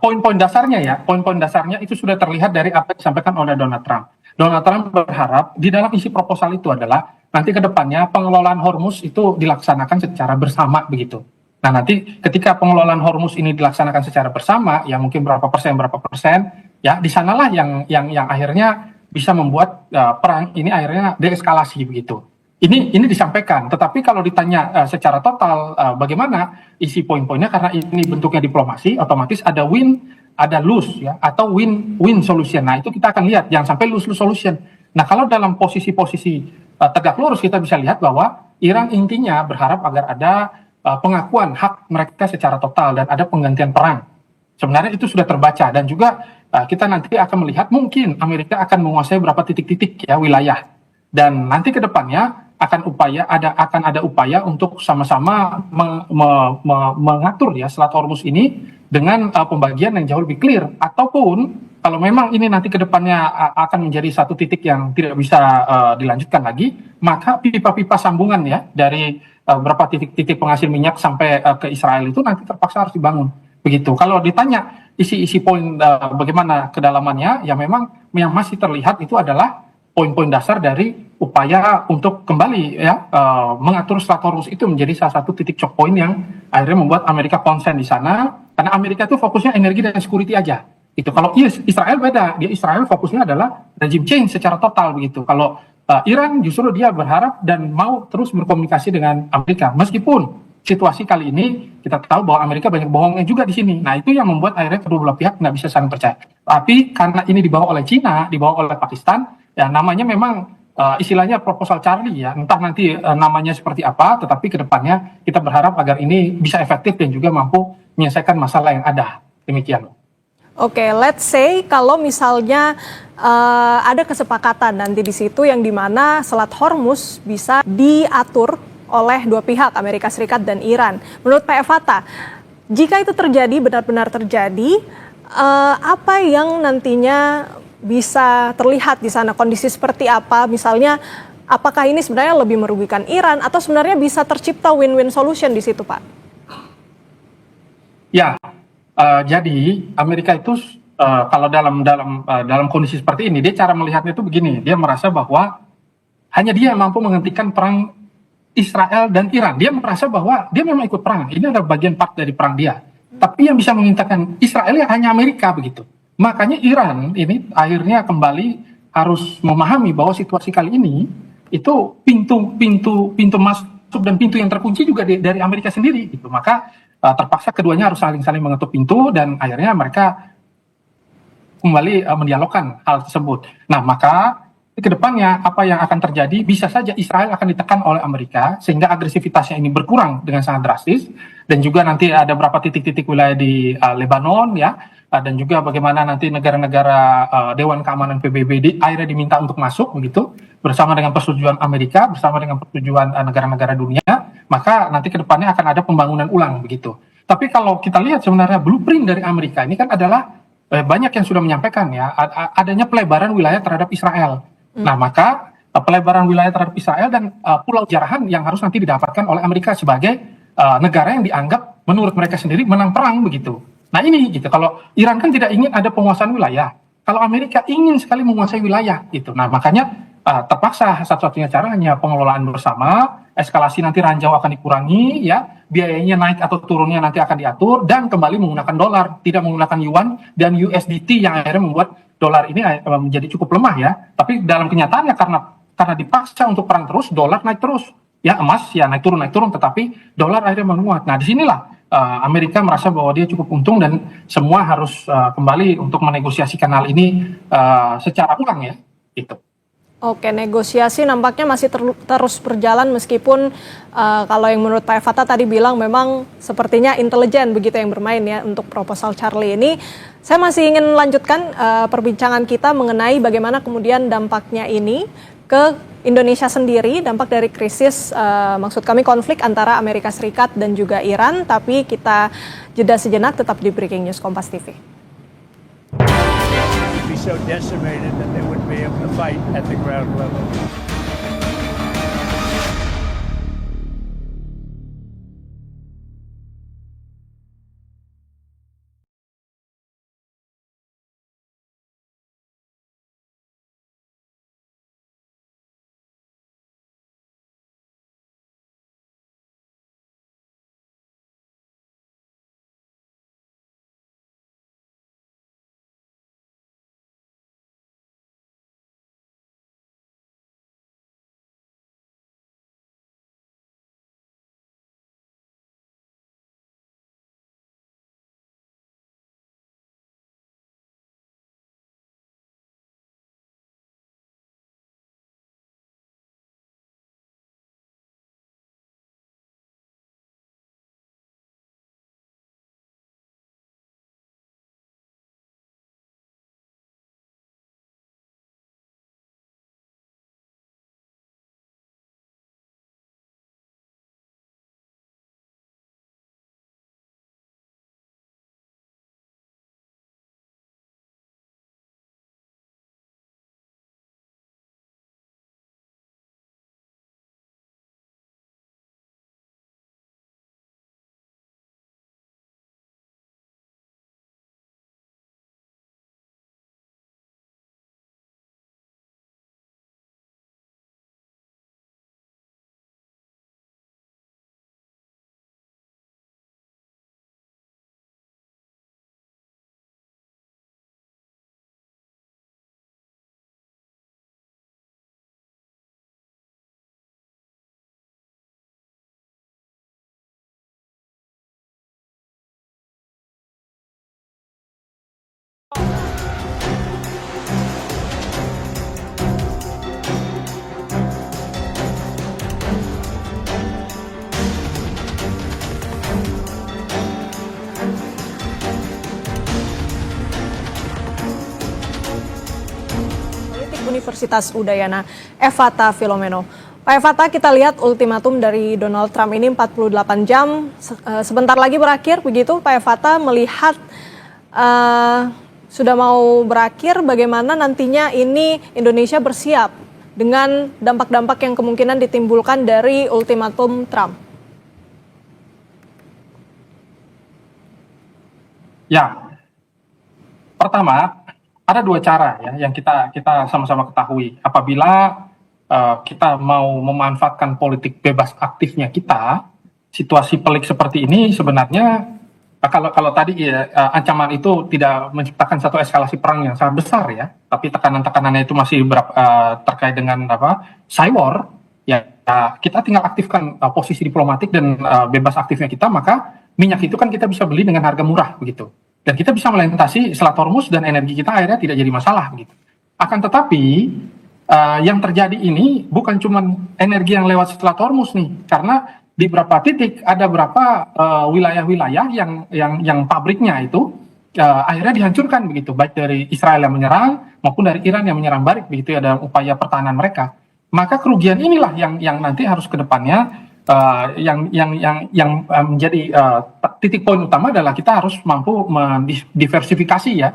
poin-poin dasarnya, ya. Poin-poin dasarnya itu sudah terlihat dari apa yang disampaikan oleh Donald Trump. Donald Trump berharap di dalam isi proposal itu adalah nanti ke depannya pengelolaan Hormuz itu dilaksanakan secara bersama begitu. Nah, nanti ketika pengelolaan Hormuz ini dilaksanakan secara bersama, ya mungkin berapa persen, ya di sanalah yang akhirnya bisa membuat perang ini akhirnya deeskalasi begitu. Ini disampaikan, tetapi kalau ditanya secara total bagaimana isi poin-poinnya, karena ini bentuknya diplomasi, otomatis ada win, ada lose ya, atau win-win solution. Nah, itu kita akan lihat, jangan sampai lose-lose solution. Nah, kalau dalam posisi-posisi tegak lurus kita bisa lihat bahwa Iran intinya berharap agar ada pengakuan hak mereka secara total dan ada penggantian perang. Sebenarnya itu sudah terbaca, dan juga kita nanti akan melihat mungkin Amerika akan menguasai beberapa titik-titik ya wilayah, dan nanti ke depannya akan ada upaya untuk sama-sama mengatur ya Selat Hormuz ini dengan pembagian yang jauh lebih clear, ataupun kalau memang ini nanti ke depannya akan menjadi satu titik yang tidak bisa dilanjutkan lagi, maka pipa-pipa sambungan ya dari beberapa titik-titik penghasil minyak sampai ke Israel itu nanti terpaksa harus dibangun. Begitu. Kalau ditanya isi poin bagaimana kedalamannya, ya memang yang masih terlihat itu adalah poin-poin dasar dari upaya untuk kembali ya mengatur Selat Hormuz itu menjadi salah satu titik choke point yang akhirnya membuat Amerika konsen di sana, karena Amerika itu fokusnya energi dan security aja. Itu kalau Israel beda, Israel fokusnya adalah regime change secara total begitu. Kalau Iran justru dia berharap dan mau terus berkomunikasi dengan Amerika, meskipun situasi kali ini kita tahu bahwa Amerika banyak bohongnya juga di sini. Nah, itu yang membuat akhirnya kedua belah pihak nggak bisa saling percaya. Tapi karena ini dibawa oleh Cina, dibawa oleh Pakistan, ya namanya memang istilahnya proposal Charlie ya. Entah nanti namanya seperti apa, tetapi ke depannya kita berharap agar ini bisa efektif dan juga mampu menyelesaikan masalah yang ada. Demikian. Oke, let's say kalau misalnya ada kesepakatan nanti di situ yang dimana Selat Hormuz bisa diatur oleh dua pihak, Amerika Serikat dan Iran. Menurut Pak Evata, jika itu terjadi, benar-benar terjadi, apa yang nantinya bisa terlihat di sana? Kondisi seperti apa? Misalnya, apakah ini sebenarnya lebih merugikan Iran atau sebenarnya bisa tercipta win-win solution di situ, Pak? Ya, jadi Amerika itu kalau dalam kondisi seperti ini, dia cara melihatnya itu begini. Dia merasa bahwa hanya dia yang mampu menghentikan perang Israel dan Iran. Dia merasa bahwa dia memang ikut perang. Ini adalah bagian part dari perang dia. Tapi yang bisa menghentikan Israel ya hanya Amerika begitu. Makanya Iran ini akhirnya kembali harus memahami bahwa situasi kali ini itu pintu masuk dan pintu yang terkunci juga dari Amerika sendiri gitu. Maka terpaksa keduanya harus saling mengetuk pintu, dan akhirnya mereka kembali mendialogkan hal tersebut. Nah, maka ke depannya apa yang akan terjadi, bisa saja Israel akan ditekan oleh Amerika sehingga agresivitasnya ini berkurang dengan sangat drastis, dan juga nanti ada beberapa titik-titik wilayah di Lebanon ya, dan juga bagaimana nanti negara-negara Dewan Keamanan PBB akhirnya diminta untuk masuk begitu bersama dengan persetujuan Amerika, bersama dengan persetujuan negara-negara dunia, maka nanti ke depannya akan ada pembangunan ulang begitu. Tapi kalau kita lihat sebenarnya blueprint dari Amerika ini kan adalah banyak yang sudah menyampaikan ya adanya pelebaran wilayah terhadap Israel. Nah, maka pelebaran wilayah terhadap Israel dan Pulau Jarahan yang harus nanti didapatkan oleh Amerika sebagai negara yang dianggap menurut mereka sendiri menang perang begitu. Nah, ini gitu. Kalau Iran kan tidak ingin ada penguasaan wilayah. Kalau Amerika ingin sekali menguasai wilayah gitu. Nah, makanya terpaksa satu-satunya cara hanya pengelolaan bersama, eskalasi nanti ranjau akan dikurangi ya, biayanya naik atau turunnya nanti akan diatur, dan kembali menggunakan dolar, tidak menggunakan yuan dan USDT yang akhirnya membuat dolar ini menjadi cukup lemah ya. Tapi dalam kenyataannya karena dipaksa untuk perang terus, dolar naik terus. Ya, emas ya naik turun, tetapi dolar akhirnya menguat. Nah, disinilah Amerika merasa bahwa dia cukup untung dan semua harus kembali untuk menegosiasikan hal ini secara ulang ya. Gitu. Oke, negosiasi nampaknya masih terus berjalan meskipun kalau yang menurut Pak Evata tadi bilang memang sepertinya intelijen begitu yang bermain ya untuk proposal Charlie ini. Saya masih ingin lanjutkan perbincangan kita mengenai bagaimana kemudian dampaknya ini ke Indonesia sendiri, dampak dari krisis, maksud kami konflik antara Amerika Serikat dan juga Iran, tapi kita jeda sejenak, tetap di Breaking News Kompas TV. So decimated that they wouldn't be able to fight at the ground level. Universitas Udayana, Evata Filomeno. Pak Evata, kita lihat ultimatum dari Donald Trump ini 48 jam, sebentar lagi berakhir begitu. Pak Evata melihat sudah mau berakhir, bagaimana nantinya ini Indonesia bersiap dengan dampak-dampak yang kemungkinan ditimbulkan dari ultimatum Trump? Ya, pertama ada dua cara ya yang kita sama-sama ketahui. Apabila kita mau memanfaatkan politik bebas aktifnya kita, situasi pelik seperti ini sebenarnya kalau tadi ya, ancaman itu tidak menciptakan satu eskalasi perang yang sangat besar ya, tapi tekanan-tekanannya itu masih terkait dengan cyber ya, kita tinggal aktifkan posisi diplomatik dan bebas aktifnya kita, maka minyak itu kan kita bisa beli dengan harga murah begitu. Dan kita bisa melintasi Selat Hormuz dan energi kita akhirnya tidak jadi masalah begitu. Akan tetapi yang terjadi ini bukan cuma energi yang lewat Selat Hormuz nih, karena di beberapa titik ada beberapa wilayah-wilayah yang pabriknya itu akhirnya dihancurkan begitu, baik dari Israel yang menyerang maupun dari Iran yang menyerang balik begitu, ada upaya pertahanan mereka. Maka kerugian inilah yang nanti harus ke depannya yang menjadi titik poin utama adalah kita harus mampu mendiversifikasi ya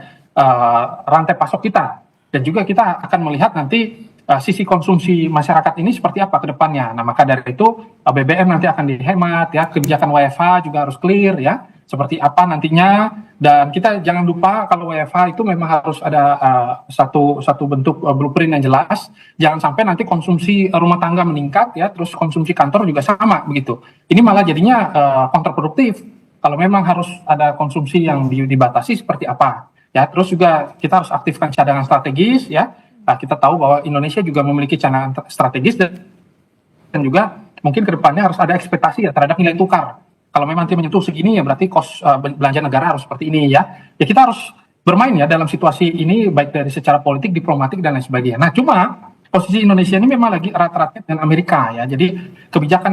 rantai pasok kita, dan juga kita akan melihat nanti sisi konsumsi masyarakat ini seperti apa ke depannya. Nah, maka dari itu BBM nanti akan dihemat ya, kebijakan WFH juga harus clear ya, seperti apa nantinya. Dan kita jangan lupa kalau WFH itu memang harus ada satu bentuk blueprint yang jelas. Jangan sampai nanti konsumsi rumah tangga meningkat ya, terus konsumsi kantor juga sama begitu. Ini malah jadinya kontraproduktif. Kalau memang harus ada konsumsi yang dibatasi seperti apa ya. Terus juga kita harus aktifkan cadangan strategis ya. Nah, kita tahu bahwa Indonesia juga memiliki cadangan strategis dan juga mungkin ke depannya harus ada ekspektasi ya terhadap nilai tukar. Kalau memang nanti menyentuh segini ya berarti kos belanja negara harus seperti ini ya. Ya kita harus bermain ya dalam situasi ini baik dari secara politik, diplomatik dan lain sebagainya. Nah, cuma posisi Indonesia ini memang lagi erat-eratnya dengan Amerika ya. Jadi kebijakan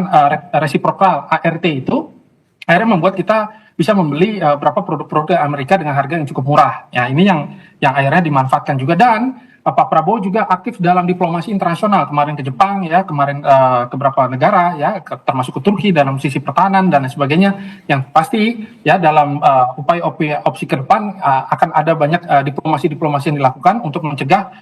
resiprokal ART itu akhirnya membuat kita bisa membeli beberapa produk-produk Amerika dengan harga yang cukup murah. Ya, ini yang akhirnya dimanfaatkan juga. Dan Pak Prabowo juga aktif dalam diplomasi internasional, kemarin ke Jepang ya, kemarin ke beberapa negara ya, termasuk ke Turki dalam sisi pertahanan dan lain sebagainya. Yang pasti ya dalam upaya opsi ke depan akan ada banyak diplomasi yang dilakukan untuk mencegah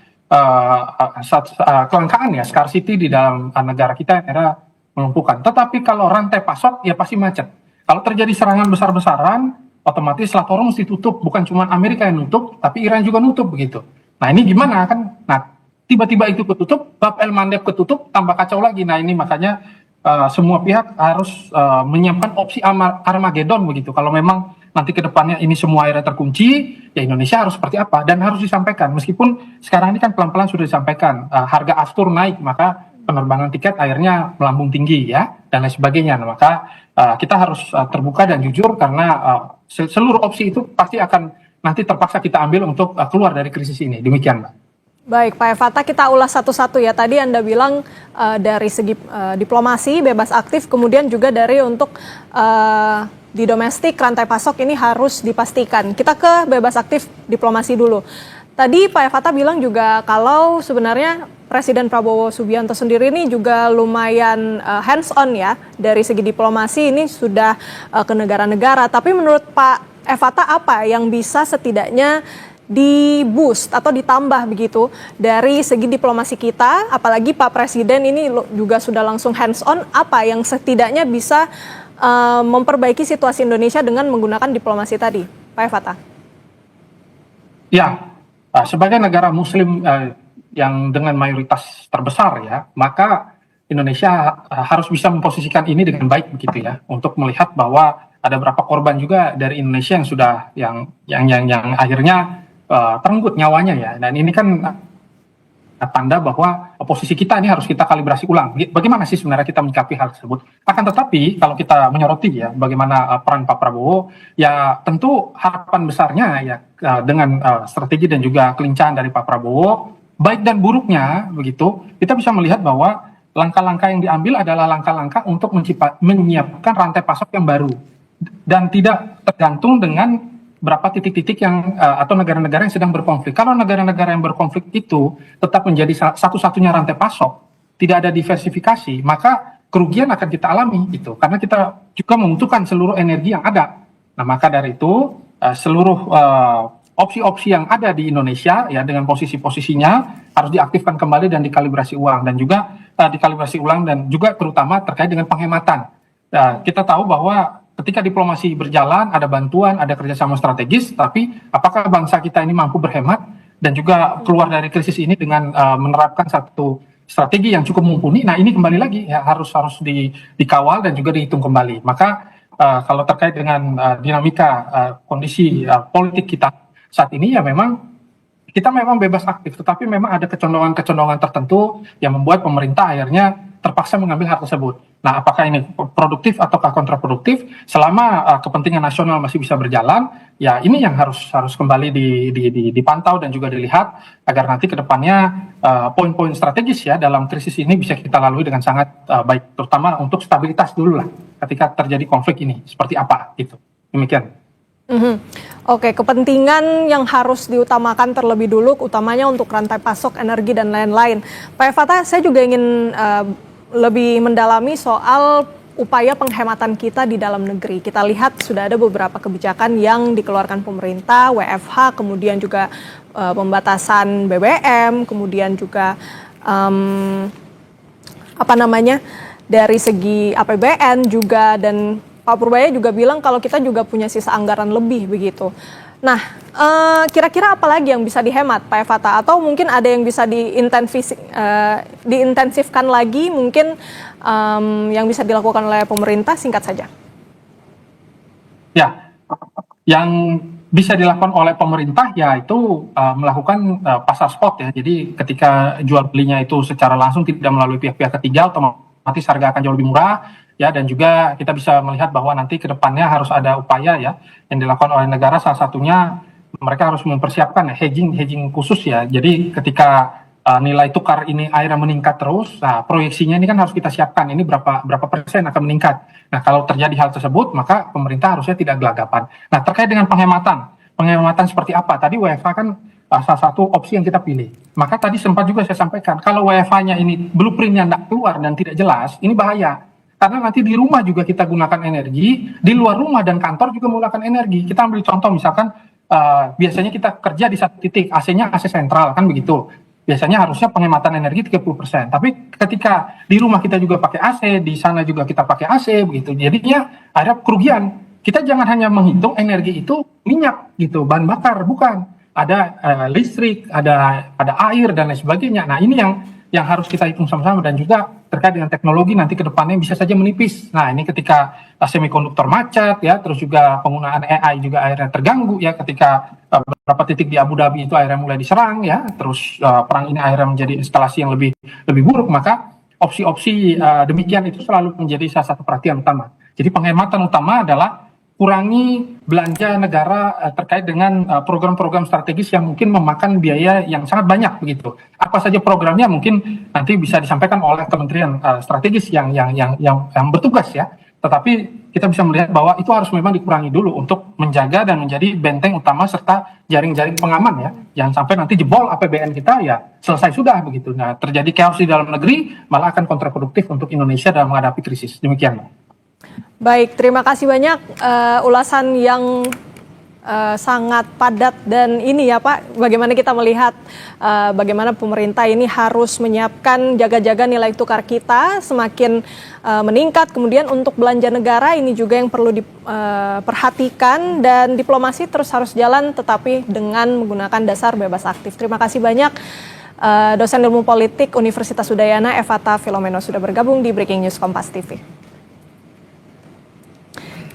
kelangkaan ya, scarcity di dalam negara kita yang era melumpuhkan. Tetapi kalau rantai pasok ya pasti macet. Kalau terjadi serangan besar-besaran, otomatis Selat Hormuz ditutup, bukan cuma Amerika yang nutup, tapi Iran juga nutup begitu. Nah, ini gimana kan? Nah, tiba-tiba itu ketutup, Bab El Mandeb ketutup, tambah kacau lagi. Nah, ini makanya semua pihak harus menyiapkan opsi Armageddon begitu. Kalau memang nanti ke depannya ini semua akhirnya terkunci, ya Indonesia harus seperti apa? Dan harus disampaikan. Meskipun sekarang ini kan pelan-pelan sudah disampaikan, harga aftur naik, maka penerbangan tiket akhirnya melambung tinggi ya, dan lain sebagainya. Nah, maka kita harus terbuka dan jujur karena seluruh opsi itu pasti akan nanti terpaksa kita ambil untuk keluar dari krisis ini. Demikian, Mbak. Baik, Pak Evata, kita ulas satu-satu ya. Tadi Anda bilang dari segi diplomasi, bebas aktif, kemudian juga dari untuk di domestik, rantai pasok ini harus dipastikan. Kita ke bebas aktif diplomasi dulu. Tadi Pak Evata bilang juga kalau sebenarnya Presiden Prabowo Subianto sendiri ini juga lumayan hands on ya, dari segi diplomasi ini sudah ke negara-negara. Tapi menurut Pak Evata apa yang bisa setidaknya di-boost atau ditambah begitu dari segi diplomasi kita, apalagi Pak Presiden ini juga sudah langsung hands on, apa yang setidaknya bisa memperbaiki situasi Indonesia dengan menggunakan diplomasi tadi, Pak Evata? Ya, sebagai negara Muslim yang dengan mayoritas terbesar ya, maka Indonesia harus bisa memposisikan ini dengan baik begitu ya, untuk melihat bahwa ada beberapa korban juga dari Indonesia yang sudah yang akhirnya terenggut nyawanya ya. Dan ini kan tanda bahwa posisi kita ini harus kita kalibrasi ulang. Bagaimana sih sebenarnya kita menyikapi hal tersebut? Akan tetapi kalau kita menyoroti ya bagaimana peran Pak Prabowo, ya tentu harapan besarnya ya dengan strategi dan juga kelincahan dari Pak Prabowo, baik dan buruknya begitu, kita bisa melihat bahwa langkah-langkah yang diambil adalah langkah-langkah untuk menyiapkan rantai pasok yang baru dan tidak tergantung dengan berapa titik-titik yang atau negara-negara yang sedang berkonflik. Kalau negara-negara yang berkonflik itu tetap menjadi satu-satunya rantai pasok, tidak ada diversifikasi, maka kerugian akan kita alami gitu. Karena kita juga membutuhkan seluruh energi yang ada. Nah, maka dari itu seluruh opsi-opsi yang ada di Indonesia ya dengan posisi-posisinya harus diaktifkan kembali dan dikalibrasi ulang dan juga dikalibrasi ulang dan juga terutama terkait dengan penghematan. Kita tahu bahwa ketika diplomasi berjalan, ada bantuan, ada kerjasama strategis, tapi apakah bangsa kita ini mampu berhemat dan juga keluar dari krisis ini dengan menerapkan satu strategi yang cukup mumpuni? Nah, ini kembali lagi ya harus dikawal dan juga dihitung kembali. Maka kalau terkait dengan dinamika kondisi politik kita saat ini ya memang kita memang bebas aktif, tetapi memang ada kecondongan-kecondongan tertentu yang membuat pemerintah akhirnya terpaksa mengambil hal tersebut. Nah, apakah ini produktif ataukah kontraproduktif? Selama kepentingan nasional masih bisa berjalan, ya ini yang harus kembali dipantau dan juga dilihat agar nanti ke depannya poin-poin strategis ya dalam krisis ini bisa kita lalui dengan sangat baik, terutama untuk stabilitas dulu lah ketika terjadi konflik ini seperti apa gitu. Demikian. Oke, kepentingan yang harus diutamakan terlebih dulu, utamanya untuk rantai pasok energi dan lain-lain. Pak Fatah, saya juga ingin lebih mendalami soal upaya penghematan kita di dalam negeri. Kita lihat sudah ada beberapa kebijakan yang dikeluarkan pemerintah, WFH, kemudian juga pembatasan BBM, kemudian juga dari segi APBN juga, dan Pak Purbaya juga bilang kalau kita juga punya sisa anggaran lebih begitu. Nah, kira-kira apa lagi yang bisa dihemat, Pak Fatah? Atau mungkin ada yang bisa diintensifkan lagi, mungkin yang bisa dilakukan oleh pemerintah, singkat saja. Ya, yang bisa dilakukan oleh pemerintah yaitu melakukan pasar spot ya. Jadi ketika jual belinya itu secara langsung tidak melalui pihak-pihak ketiga, otomatis harga akan jauh lebih murah. Ya, dan juga kita bisa melihat bahwa nanti ke depannya harus ada upaya ya yang dilakukan oleh negara, salah satunya mereka harus mempersiapkan hedging khusus ya. Jadi ketika nilai tukar ini akhirnya meningkat terus, nah proyeksinya ini kan harus kita siapkan ini berapa persen akan meningkat. Nah, kalau terjadi hal tersebut maka pemerintah harusnya tidak gelagapan. Nah, terkait dengan penghematan seperti apa? Tadi WFH kan salah satu opsi yang kita pilih. Maka tadi sempat juga saya sampaikan kalau WFH-nya ini blueprint-nya tidak keluar dan tidak jelas, ini bahaya. Karena nanti di rumah juga kita gunakan energi, di luar rumah dan kantor juga menggunakan energi. Kita ambil contoh misalkan biasanya kita kerja di satu titik, AC-nya AC sentral kan begitu. Biasanya harusnya penghematan energi 30%. Tapi ketika di rumah kita juga pakai AC, di sana juga kita pakai AC begitu. Jadinya ada kerugian. Kita jangan hanya menghitung energi itu minyak gitu, bahan bakar, bukan. Ada listrik, ada air dan lain sebagainya. Nah, ini yang harus kita hitung sama-sama, dan juga terkait dengan teknologi nanti ke depannya bisa saja menipis. Nah, ini ketika semikonduktor macet ya, terus juga penggunaan AI juga akhirnya terganggu ya, ketika beberapa titik di Abu Dhabi itu akhirnya mulai diserang ya, terus perang ini akhirnya menjadi instalasi yang lebih buruk, maka opsi-opsi demikian itu selalu menjadi salah satu perhatian utama. Jadi penghematan utama adalah kurangi belanja negara terkait dengan program-program strategis yang mungkin memakan biaya yang sangat banyak begitu. Apa saja programnya mungkin nanti bisa disampaikan oleh kementerian strategis yang bertugas ya. Tetapi kita bisa melihat bahwa itu harus memang dikurangi dulu untuk menjaga dan menjadi benteng utama serta jaring-jaring pengaman ya. Jangan sampai nanti jebol APBN kita ya selesai sudah begitu. Nah, terjadi chaos di dalam negeri malah akan kontraproduktif untuk Indonesia dalam menghadapi krisis. Demikian. Baik, terima kasih banyak ulasan yang sangat padat, dan ini ya Pak, bagaimana kita melihat bagaimana pemerintah ini harus menyiapkan jaga-jaga nilai tukar kita semakin meningkat. Kemudian untuk belanja negara ini juga yang perlu diperhatikan, dan diplomasi terus harus jalan tetapi dengan menggunakan dasar bebas aktif. Terima kasih banyak dosen ilmu politik Universitas Udayana Fatah Filomeno sudah bergabung di Breaking News Kompas TV.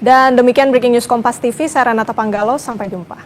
Dan demikian Breaking News Kompas TV, saya Renata Panggalo, sampai jumpa.